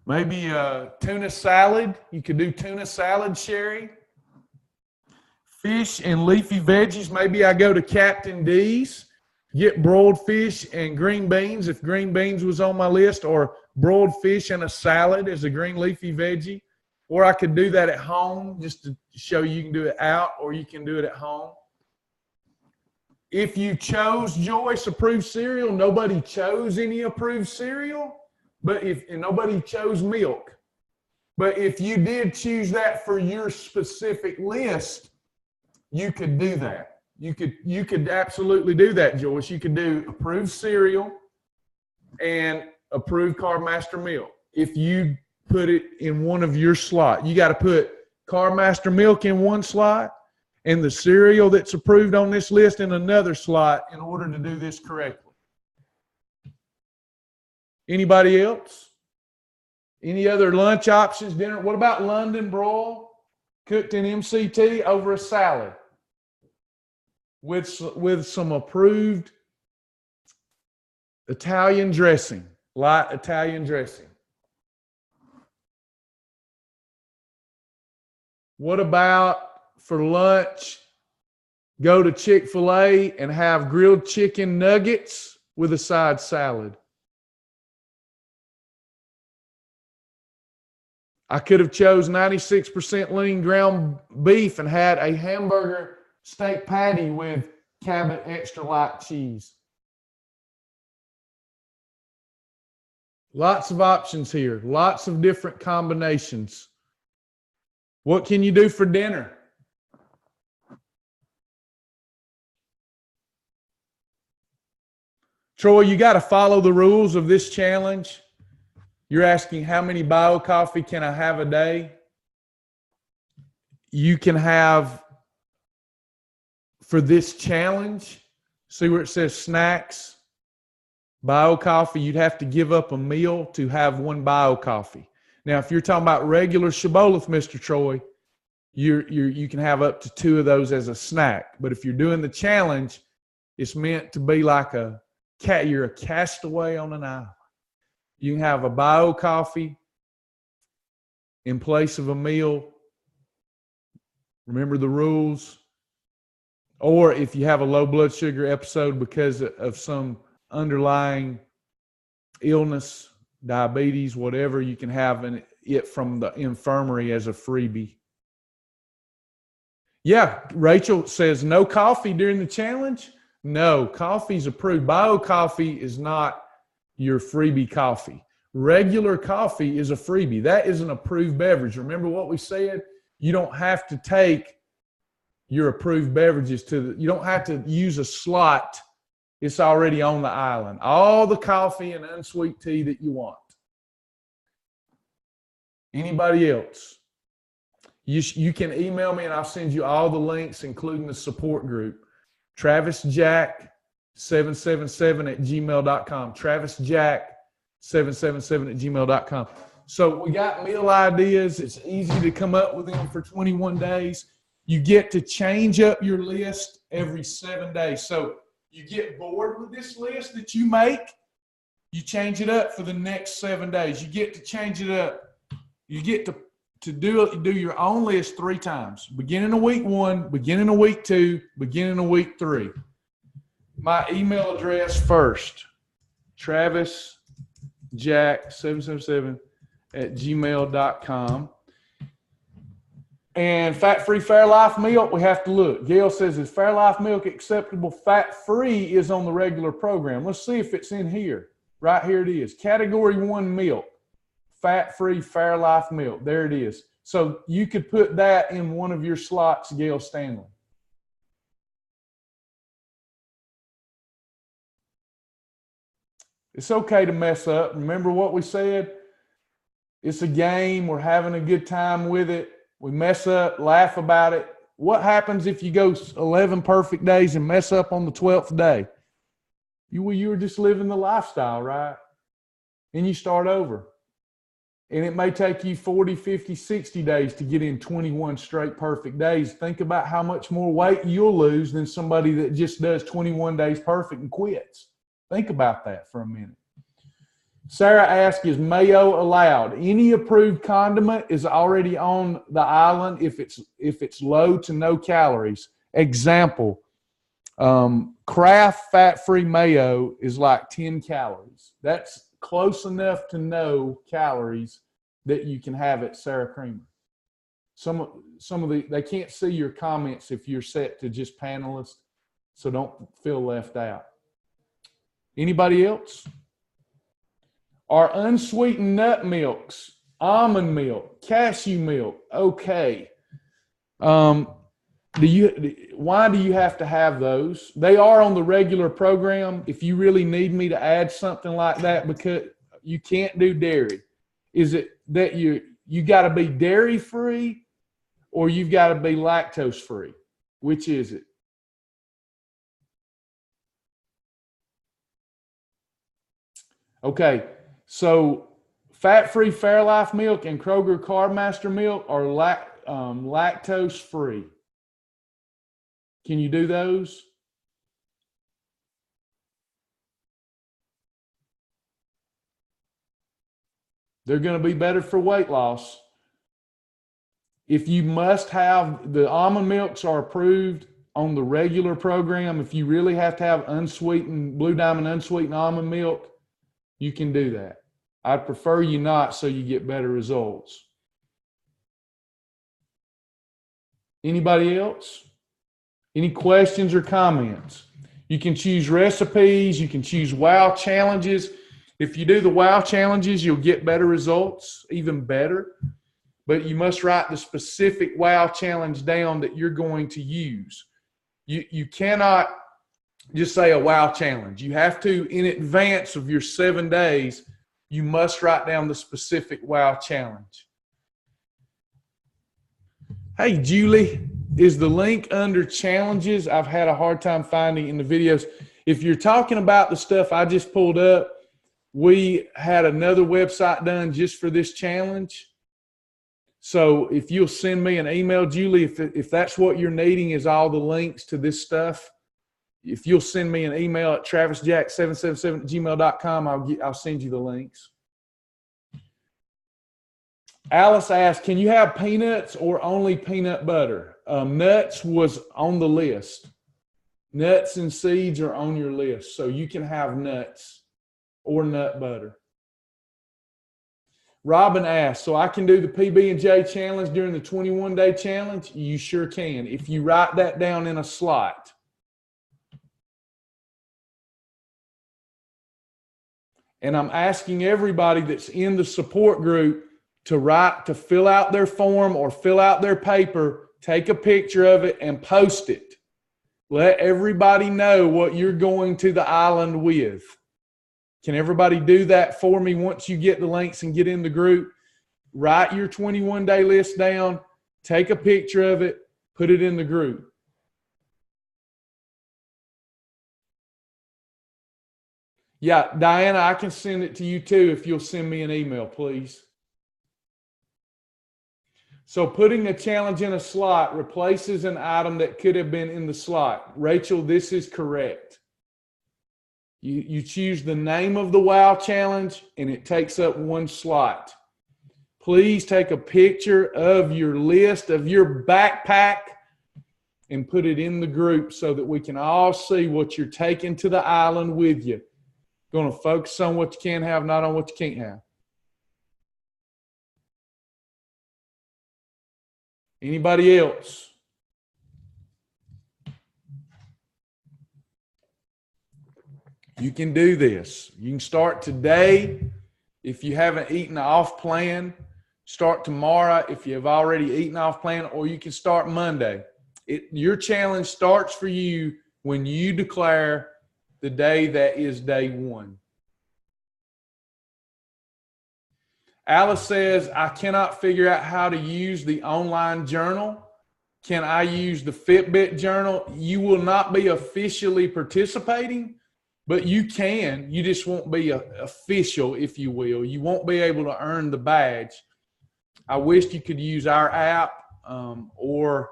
Maybe tuna salad. You could do tuna salad, Sherry. Fish and leafy veggies. Maybe I go to Captain D's, get broiled fish and green beans if green beans was on my list, or broiled fish and a salad as a green leafy veggie. Or I could do that at home just to show you can do it out, or you can do it at home. If you chose Joyce approved cereal, nobody chose any approved cereal, and nobody chose milk. But if you did choose that for your specific list, you could do that. You could absolutely do that, Joyce. You could do approved cereal and approved Carb Master milk. If you put it in one of your slots, you got to put Carb Master milk in one slot and the cereal that's approved on this list in another slot in order to do this correctly. Anybody else? Any other lunch options, dinner? What about London broil cooked in MCT over a salad with some approved Italian dressing, light Italian dressing? What about for lunch, go to Chick-fil-A and have grilled chicken nuggets with a side salad? I could have chose 96% lean ground beef and had a hamburger steak patty with Cabot extra light cheese. Lots of options here, lots of different combinations. What can you do for dinner? Troy, you got to follow the rules of this challenge. You're asking how many bio coffee can I have a day? You can have, for this challenge, see where it says snacks, bio coffee, you'd have to give up a meal to have one bio coffee. Now, if you're talking about regular shibboleth, Mr. Troy, you can have up to 2 of those as a snack. But if you're doing the challenge, it's meant to be like you're a castaway on an island. You can have a bio coffee in place of a meal. Remember the rules. Or if you have a low blood sugar episode because of some underlying illness, diabetes, whatever, you can have it from the infirmary as a freebie. Yeah, Rachel says no coffee during the challenge. No, coffee's approved. Bio coffee is not your freebie coffee. Regular coffee is a freebie. That is an approved beverage. Remember what we said? You don't have to take your approved beverages you don't have to use a slot. It's already on the island. All the coffee and unsweet tea that you want. Anybody else? You can email me and I'll send you all the links, including the support group. TravisJack777@gmail.com. TravisJack777@gmail.com. So we got meal ideas. It's easy to come up with them for 21 days. You get to change up your list every 7 days. So you get bored with this list that you make, you change it up for the next 7 days. You get to change it up. You get to do your own list 3 times. Beginning of week 1, beginning of week 2, beginning of week 3. My email address first, TravisJack777@gmail.com. And fat-free Fairlife milk, we have to look. Gail says, is Fairlife milk acceptable? Fat-free is on the regular program. Let's see if it's in here. Right here it is. Category 1 milk. Fat-free Fairlife milk. There it is. So you could put that in one of your slots, Gail Stanley. It's okay to mess up. Remember what we said? It's a game. We're having a good time with it. We mess up, laugh about it. What happens if you go 11 perfect days and mess up on the 12th day? You were just living the lifestyle, right? And you start over. And it may take you 40, 50, 60 days to get in 21 straight perfect days. Think about how much more weight you'll lose than somebody that just does 21 days perfect and quits. Think about that for a minute. Sarah asked, is mayo allowed? Any approved condiment is already on the island if it's low to no calories. Example, Kraft fat-free mayo is like 10 calories. That's close enough to no calories that you can have at Sarah Creamer. Some of they can't see your comments if you're set to just panelist, so don't feel left out. Anybody else? Are unsweetened nut milks, almond milk, cashew milk okay? Why do you have to have those? They are on the regular program. If you really need me to add something like that, because you can't do dairy, is it that you got to be dairy free or you've got to be lactose free? Which is it? Okay, so fat-free Fairlife milk and Kroger Carbmaster milk are lactose free. Can you do those? They're going to be better for weight loss. If you must have, the almond milks are approved on the regular program. If you really have to have unsweetened, Blue Diamond unsweetened almond milk, you can do that. I'd prefer you not so you get better results. Anybody else? Any questions or comments? You can choose recipes. You can choose WOW challenges. If you do the WOW challenges, you'll get better results, even better. But you must write the specific WOW challenge down that you're going to use. You cannot just say a WOW challenge. You have to, in advance of your 7 days, you must write down the specific WOW challenge. Hey, Julie, is the link under challenges? I've had a hard time finding in the videos. If you're talking about the stuff I just pulled up, we had another website done just for this challenge. So if you'll send me an email, Julie, if that's what you're needing is all the links to this stuff, if you'll send me an email at travisjack777@gmail.com, I'll send you the links. Alice asked, can you have peanuts or only peanut butter? Nuts was on the list. Nuts and seeds are on your list, so you can have nuts or nut butter. Robin asked, so I can do the PB&J challenge during the 21-day challenge? You sure can, if you write that down in a slot. And I'm asking everybody that's in the support group to fill out their form or fill out their paper, take a picture of it and post it. Let everybody know what you're going to the island with. Can everybody do that for me once you get the links and get in the group? Write your 21-day list down, take a picture of it, put it in the group. Yeah, Diana, I can send it to you too if you'll send me an email, please. So putting a challenge in a slot replaces an item that could have been in the slot. Rachel, this is correct. You choose the name of the WOW challenge and it takes up one slot. Please take a picture of your list, of your backpack, and put it in the group so that we can all see what you're taking to the island with you. Going to focus on what you can have, not on what you can't have. Anybody else? You can do this. You can start today. If you haven't eaten off plan, start tomorrow if you have already eaten off plan, or you can start Monday. Your challenge starts for you when you declare the day that is day one. Alice says, I cannot figure out how to use the online journal. Can I use the Fitbit journal? You will not be officially participating, but you can. You just won't be official, if you will. You won't be able to earn the badge. I wish you could use our app or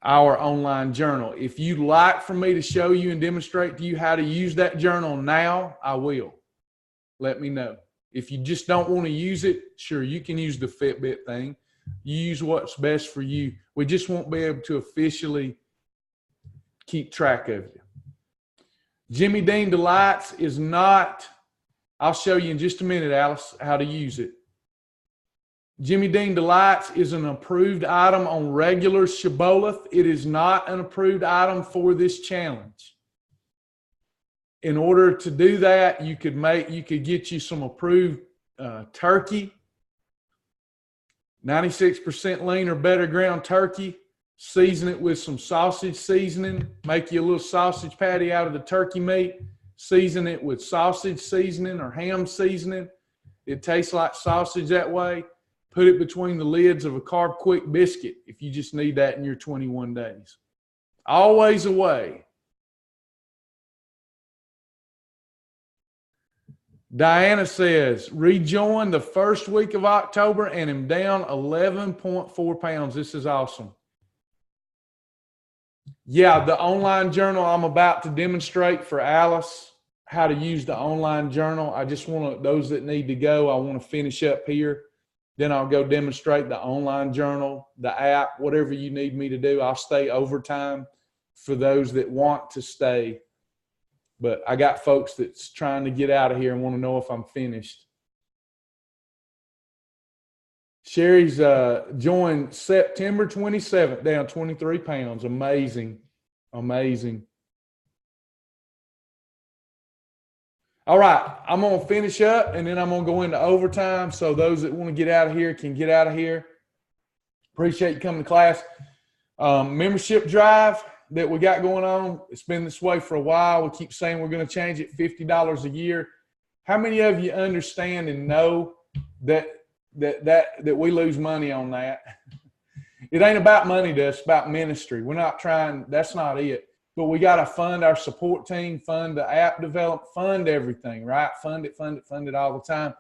our online journal. If you'd like for me to show you and demonstrate to you how to use that journal now, I will. Let me know. If you just don't want to use it, sure, you can use the Fitbit thing. You use what's best for you. We just won't be able to officially keep track of you. Jimmy Dean Delights is not, I'll show you in just a minute, Alice, how to use it. Jimmy Dean Delights is an approved item on regular Shibboleth. It is not an approved item for this challenge. In order to do that, you could get you some approved turkey, 96% lean or better ground turkey. Season it with some sausage seasoning. Make you a little sausage patty out of the turkey meat. Season it with sausage seasoning or ham seasoning. It tastes like sausage that way. Put it between the lids of a Carb Quick biscuit if you just need that in your 21 days. Always a way. Diana says, rejoin the first week of October and am down 11.4 pounds. This is awesome. Yeah, the online journal, I'm about to demonstrate for Alice how to use the online journal. I just want those that need to go, I want to finish up here. Then I'll go demonstrate the online journal, the app, whatever you need me to do. I'll stay overtime for those that want to stay. But I got folks that's trying to get out of here and want to know if I'm finished. Sherry's joined September 27th, down 23 pounds. Amazing. Amazing. All right, I'm going to finish up, and then I'm going to go into overtime so those that want to get out of here can get out of here. Appreciate you coming to class. Membership drive that we got going on, it's been this way for a while. We keep saying we're going to change it, $50 a year. How many of you understand and know that we lose money on that? It ain't about money to us, it's about ministry. We're not trying, that's not it. But we got to fund our support team, fund the app develop, fund everything, right? Fund it all the time.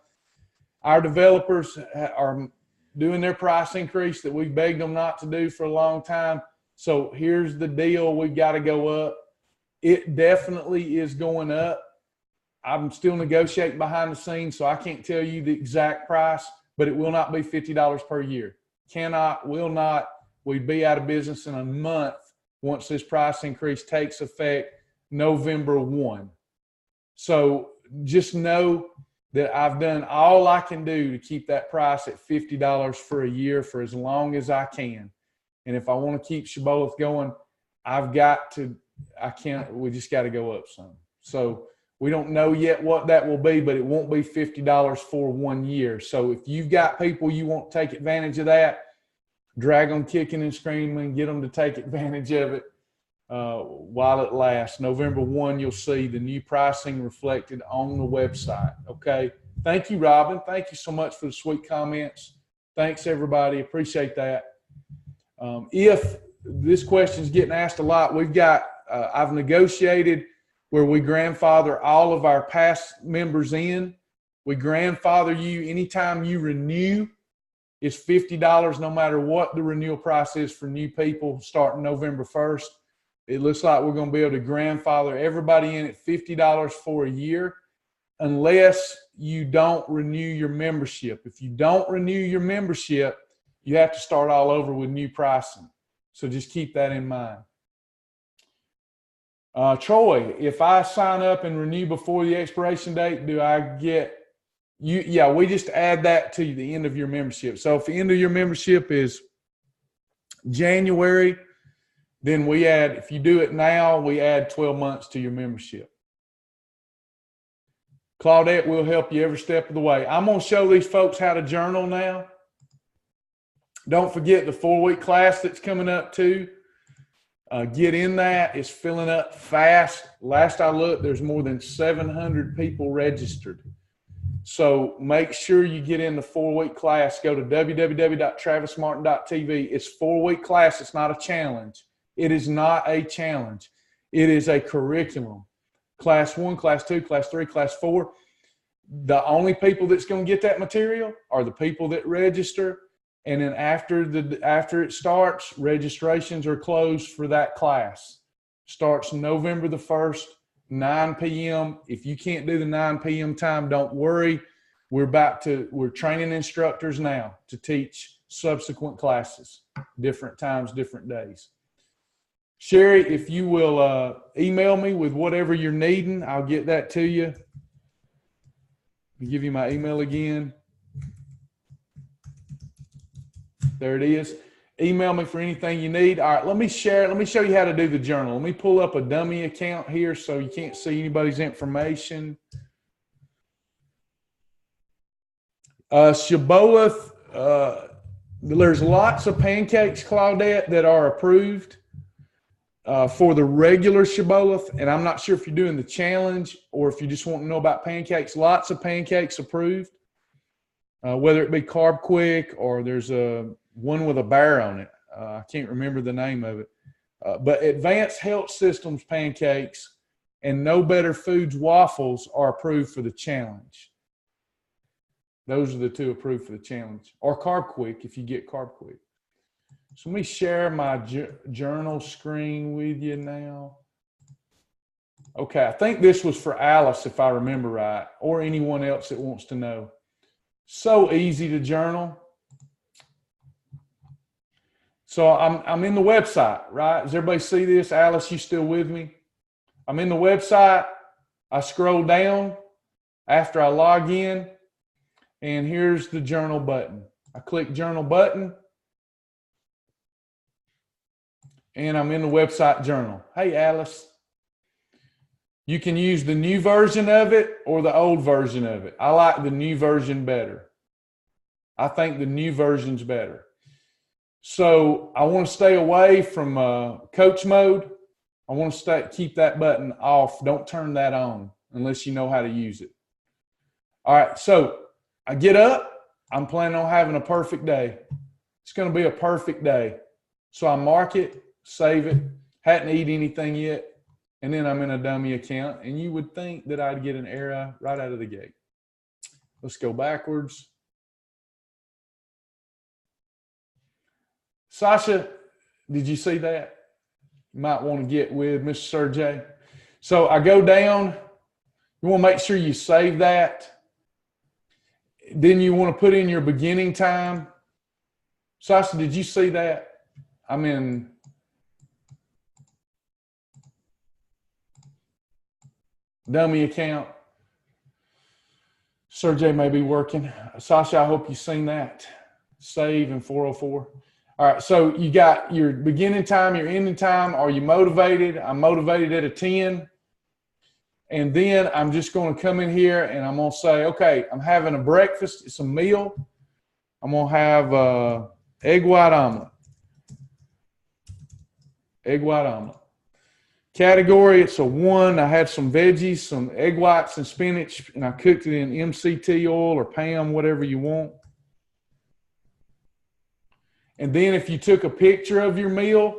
Our developers are doing their price increase that we begged them not to do for a long time. So here's the deal. We've got to go up. It definitely is going up. I'm still negotiating behind the scenes, so I can't tell you the exact price, but it will not be $50 per year. Cannot, will not. We'd be out of business in a month once this price increase takes effect November 1. So just know that I've done all I can do to keep that price at $50 for a year for as long as I can. And if I want to keep Shibboleth going, we just got to go up some. So we don't know yet what that will be, but it won't be $50 for 1 year. So if you've got people you want to take advantage of that, drag them kicking and screaming, get them to take advantage of it while it lasts. November 1, you'll see the new pricing reflected on the website. Okay. Thank you, Robin. Thank you so much for the sweet comments. Thanks, everybody. Appreciate that. If this question is getting asked a lot, we've got, I've negotiated where we grandfather all of our past members in. We grandfather you anytime you renew. It's $50 no matter what the renewal price is for new people starting November 1st. It looks like we're going to be able to grandfather everybody in at $50 for a year unless you don't renew your membership. If you don't renew your membership, you have to start all over with new pricing. So just keep that in mind. Troy, if I sign up and renew before the expiration date, do I get you? Yeah, we just add that to the end of your membership. So if the end of your membership is January, then we add, if you do it now, we add 12 months to your membership. Claudette will help you every step of the way. I'm going to show these folks how to journal now. Don't forget the 4-week class that's coming up too. Get in that. It's filling up fast. Last I looked, there's more than 700 people registered. So make sure you get in the 4-week class. Go to www.travismartin.tv. It's 4-week class. It's not a challenge. It is not a challenge. It is a curriculum. Class 1, Class 2, Class 3, Class 4. The only people that's going to get that material are the people that register. And then after it starts, registrations are closed for that class. Starts November the 1st. 9 p.m. If you can't do the 9 p.m. time, don't worry. We're training instructors now to teach subsequent classes, different times, different days. Sherry, if you will email me with whatever you're needing, I'll get that to you. Let me give you my email again. There it is. Email me for anything you need. All right, let me show you how to do the journal. Let me pull up a dummy account here so you can't see anybody's information. Shibboleth, there's lots of pancakes, Claudette, that are approved for the regular Shibboleth, and I'm not sure if you're doing the challenge or if you just want to know about pancakes. Lots of pancakes approved, whether it be Carb Quick or there's one with a bear on it. I can't remember the name of it. But Advanced Health Systems pancakes and No Better Foods waffles are approved for the challenge. Those are the two approved for the challenge. Or Carb Quick if you get Carb Quick. So let me share my journal screen with you now. Okay, I think this was for Alice if I remember right, or anyone else that wants to know. So easy to journal. So I'm in the website, right? Does everybody see this? Alice, you still with me? I'm in the website. I scroll down after I log in, and here's the journal button. I click journal button, and I'm in the website journal. Hey, Alice. You can use the new version of it or the old version of it. I like the new version better. I think the new version's better. So I want to stay away from coach mode. I want to keep that button off. Don't turn that on unless you know how to use it. All right, so I get up. I'm planning on having a perfect day. It's going to be a perfect day. So I mark it, save it, hadn't eaten anything yet, and then I'm in a dummy account, and you would think that I'd get an error right out of the gate. Let's go backwards. Sasha, did you see that? You might want to get with Mr. Sergey. So I go down. You want to make sure you save that. Then you want to put in your beginning time. Sasha, did you see that? I'm in dummy account. Sergey may be working. Sasha, I hope you've seen that. Save in 404. All right, so you got your beginning time, your ending time. Are you motivated? I'm motivated at a 10. And then I'm just going to come in here and I'm going to say, okay, I'm having a breakfast. It's a meal. I'm going to have egg white omelet. Egg white omelet. Category, it's a 1. I had some veggies, some egg whites and spinach, and I cooked it in MCT oil or PAM, whatever you want. And then if you took a picture of your meal,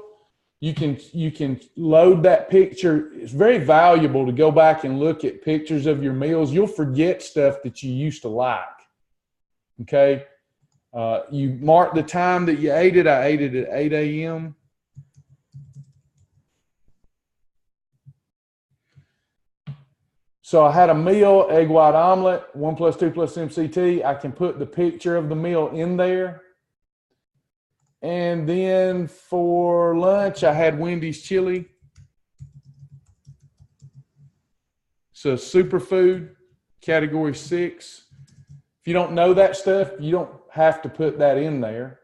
you can load that picture. It's very valuable to go back and look at pictures of your meals. You'll forget stuff that you used to like. Okay. You mark the time that you ate it. I ate it at 8 a.m. So I had a meal, egg white omelet, 1 + 2 + MCT. I can put the picture of the meal in there. And then for lunch, I had Wendy's chili. So superfood, category 6. If you don't know that stuff, you don't have to put that in there.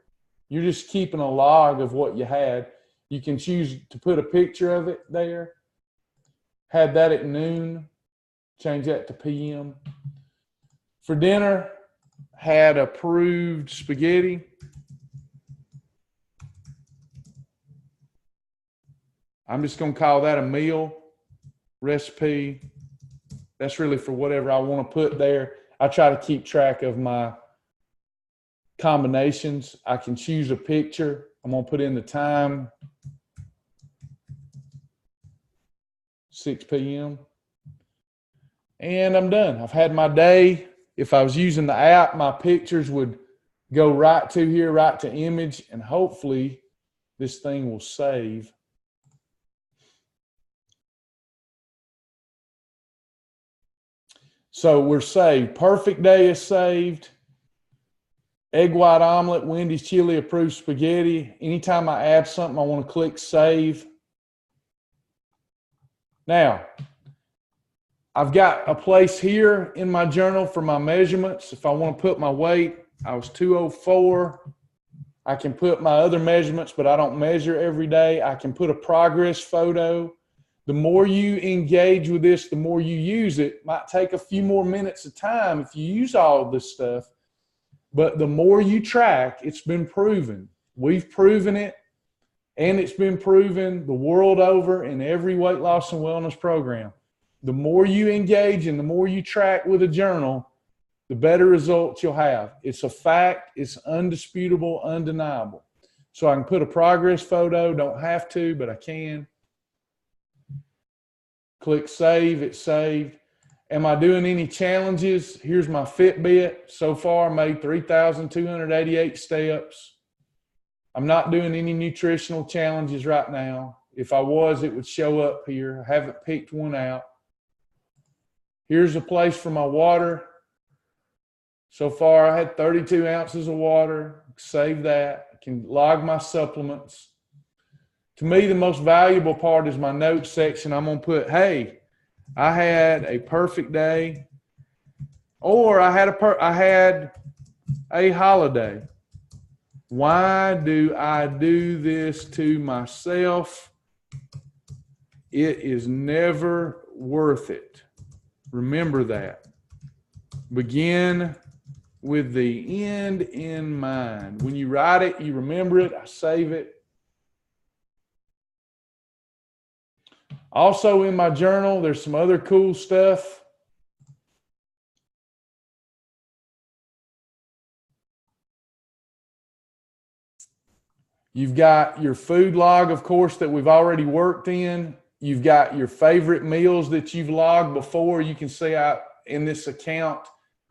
You're just keeping a log of what you had. You can choose to put a picture of it there. Had that at noon. Change that to PM. For dinner, had approved spaghetti. I'm just going to call that a meal recipe. That's really for whatever I want to put there. I try to keep track of my combinations. I can choose a picture. I'm going to put in the time, 6 p.m. And I'm done. I've had my day. If I was using the app, my pictures would go right to here, right to image, and hopefully this thing will save. So we're saved. Perfect day is saved. Egg white omelet, Wendy's chili approved spaghetti. Anytime I add something, I want to click save. Now, I've got a place here in my journal for my measurements. If I want to put my weight, I was 204. I can put my other measurements, but I don't measure every day. I can put a progress photo. The more you engage with this, the more you use it. Might take a few more minutes of time if you use all of this stuff. But the more you track, it's been proven. We've proven it, and it's been proven the world over in every weight loss and wellness program. The more you engage and the more you track with a journal, the better results you'll have. It's a fact. It's undisputable, undeniable. So I can put a progress photo. Don't have to, but I can. Click save. It's saved. Am I doing any challenges? Here's my Fitbit. So far, I made 3,288 steps. I'm not doing any nutritional challenges right now. If I was, it would show up here. I haven't picked one out. Here's a place for my water. So far, I had 32 ounces of water. Save that. I can log my supplements. To me, the most valuable part is my notes section. I'm going to put, hey, I had a perfect day, or I had a holiday. Why do I do this to myself? It is never worth it. Remember that. Begin with the end in mind. When you write it, you remember it. I save it. Also in my journal, there's some other cool stuff. You've got your food log, of course, that we've already worked in. You've got your favorite meals that you've logged before. You can see in this account,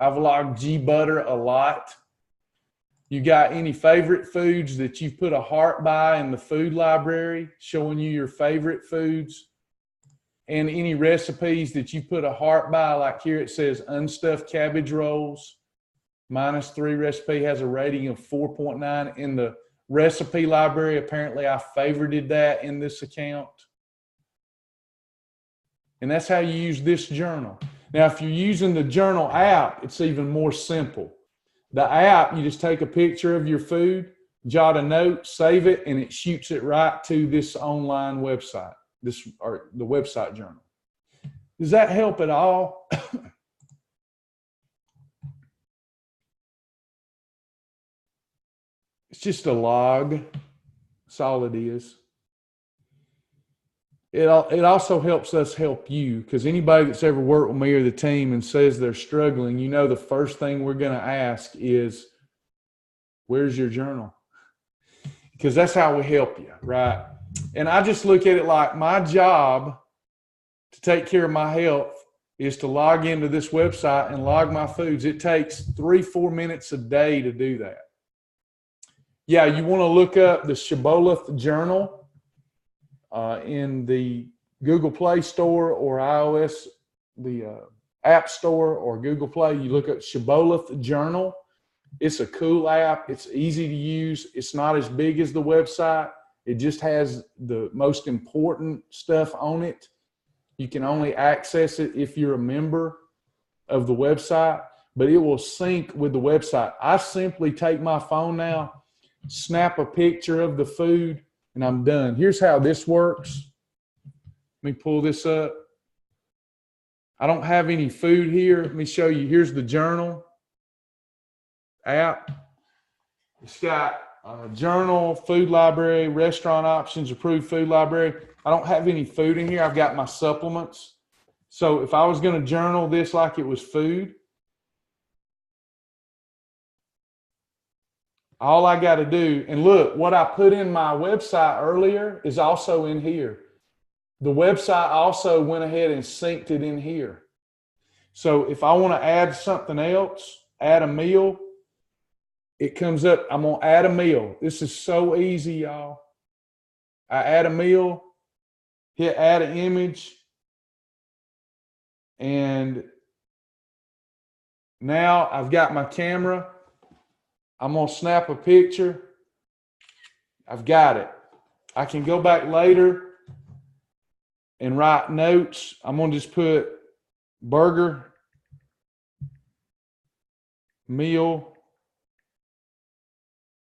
I've logged G-Butter a lot. You got any favorite foods that you've put a heart by in the food library, showing you your favorite foods. And any recipes that you put a heart by, like here it says unstuffed cabbage rolls, -3 recipe, has a rating of 4.9. In the recipe library, apparently I favorited that in this account. And that's how you use this journal. Now, if you're using the journal app, it's even more simple. The app, you just take a picture of your food, jot a note, save it, and it shoots it right to this online website. Or the website journal. Does that help at all? It's just a log. That's all it is. It also helps us help you, because anybody that's ever worked with me or the team and says they're struggling, you know the first thing we're going to ask is, where's your journal? Because that's how we help you, right? And I just look at it like my job to take care of my health is to log into this website and log my foods. It takes 3-4 minutes a day to do that. Yeah, you want to look up the Shibboleth Journal in the Google Play Store or iOS, the App Store or Google Play. You look up Shibboleth Journal. It's a cool app. It's easy to use. It's not as big as the website. It just has the most important stuff on it. You can only access it if you're a member of the website, but it will sync with the website. I simply take my phone now, snap a picture of the food, and I'm done. Here's how this works. Let me pull this up. I don't have any food here. Let me show you. Here's the journal app. It's got journal, food library, restaurant options, approved food library. I don't have any food in here. I've got my supplements. So if I was going to journal this like it was food, All I got to do, and look, what I put in my website earlier is also in here. The website also went ahead and synced it in here. So if I want to add something else, add a meal, it comes up. I'm going to add a meal. This is so easy, y'all. I add a meal, hit add an image, and now I've got my camera. I'm going to snap a picture. I've got it. I can go back later and write notes. I'm going to just put burger, meal,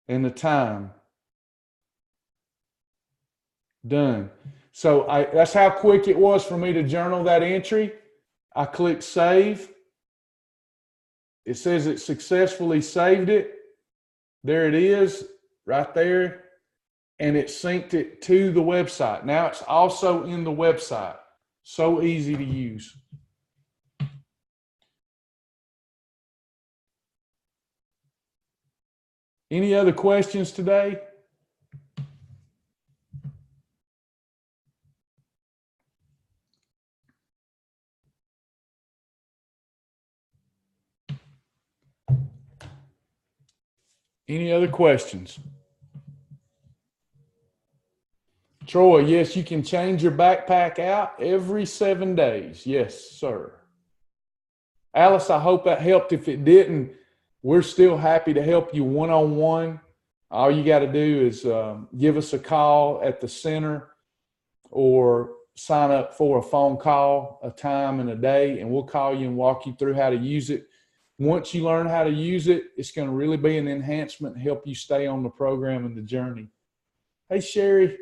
and the time. Done. So that's how quick it was for me to journal that entry. I click save. It says it successfully saved it. There it is right there. And it synced it to the website. Now it's also in the website. So easy to use. Any other questions today? Any other questions? Troy, yes, you can change your backpack out every 7 days. Yes, sir. Alice, I hope that helped. If it didn't, we're still happy to help you one-on-one. All you got to do is give us a call at the center or sign up for a phone call, a time and a day, and we'll call you and walk you through how to use it. Once you learn how to use it, it's going to really be an enhancement and help you stay on the program and the journey. Hey, Sherry.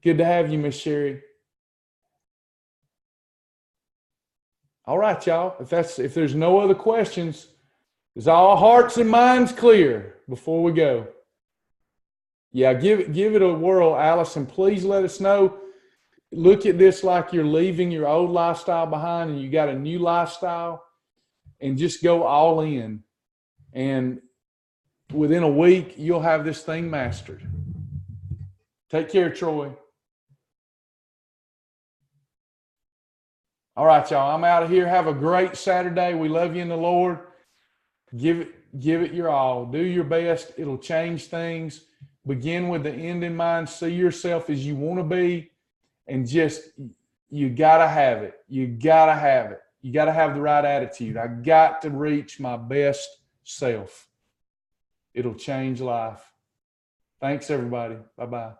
Good to have you, Miss Sherry. All right, y'all. If there's no other questions, is all hearts and minds clear before we go? Yeah, give it a whirl, Allison. Please let us know. Look at this like you're leaving your old lifestyle behind and you got a new lifestyle, and just go all in. And within a week, you'll have this thing mastered. Take care, Troy. All right, y'all. I'm out of here. Have a great Saturday. We love you in the Lord. Give it your all. Do your best. It'll change things. Begin with the end in mind. See yourself as you want to be, and you gotta have it. You gotta have it. You gotta have the right attitude. I got to reach my best self. It'll change life. Thanks, everybody. Bye-bye.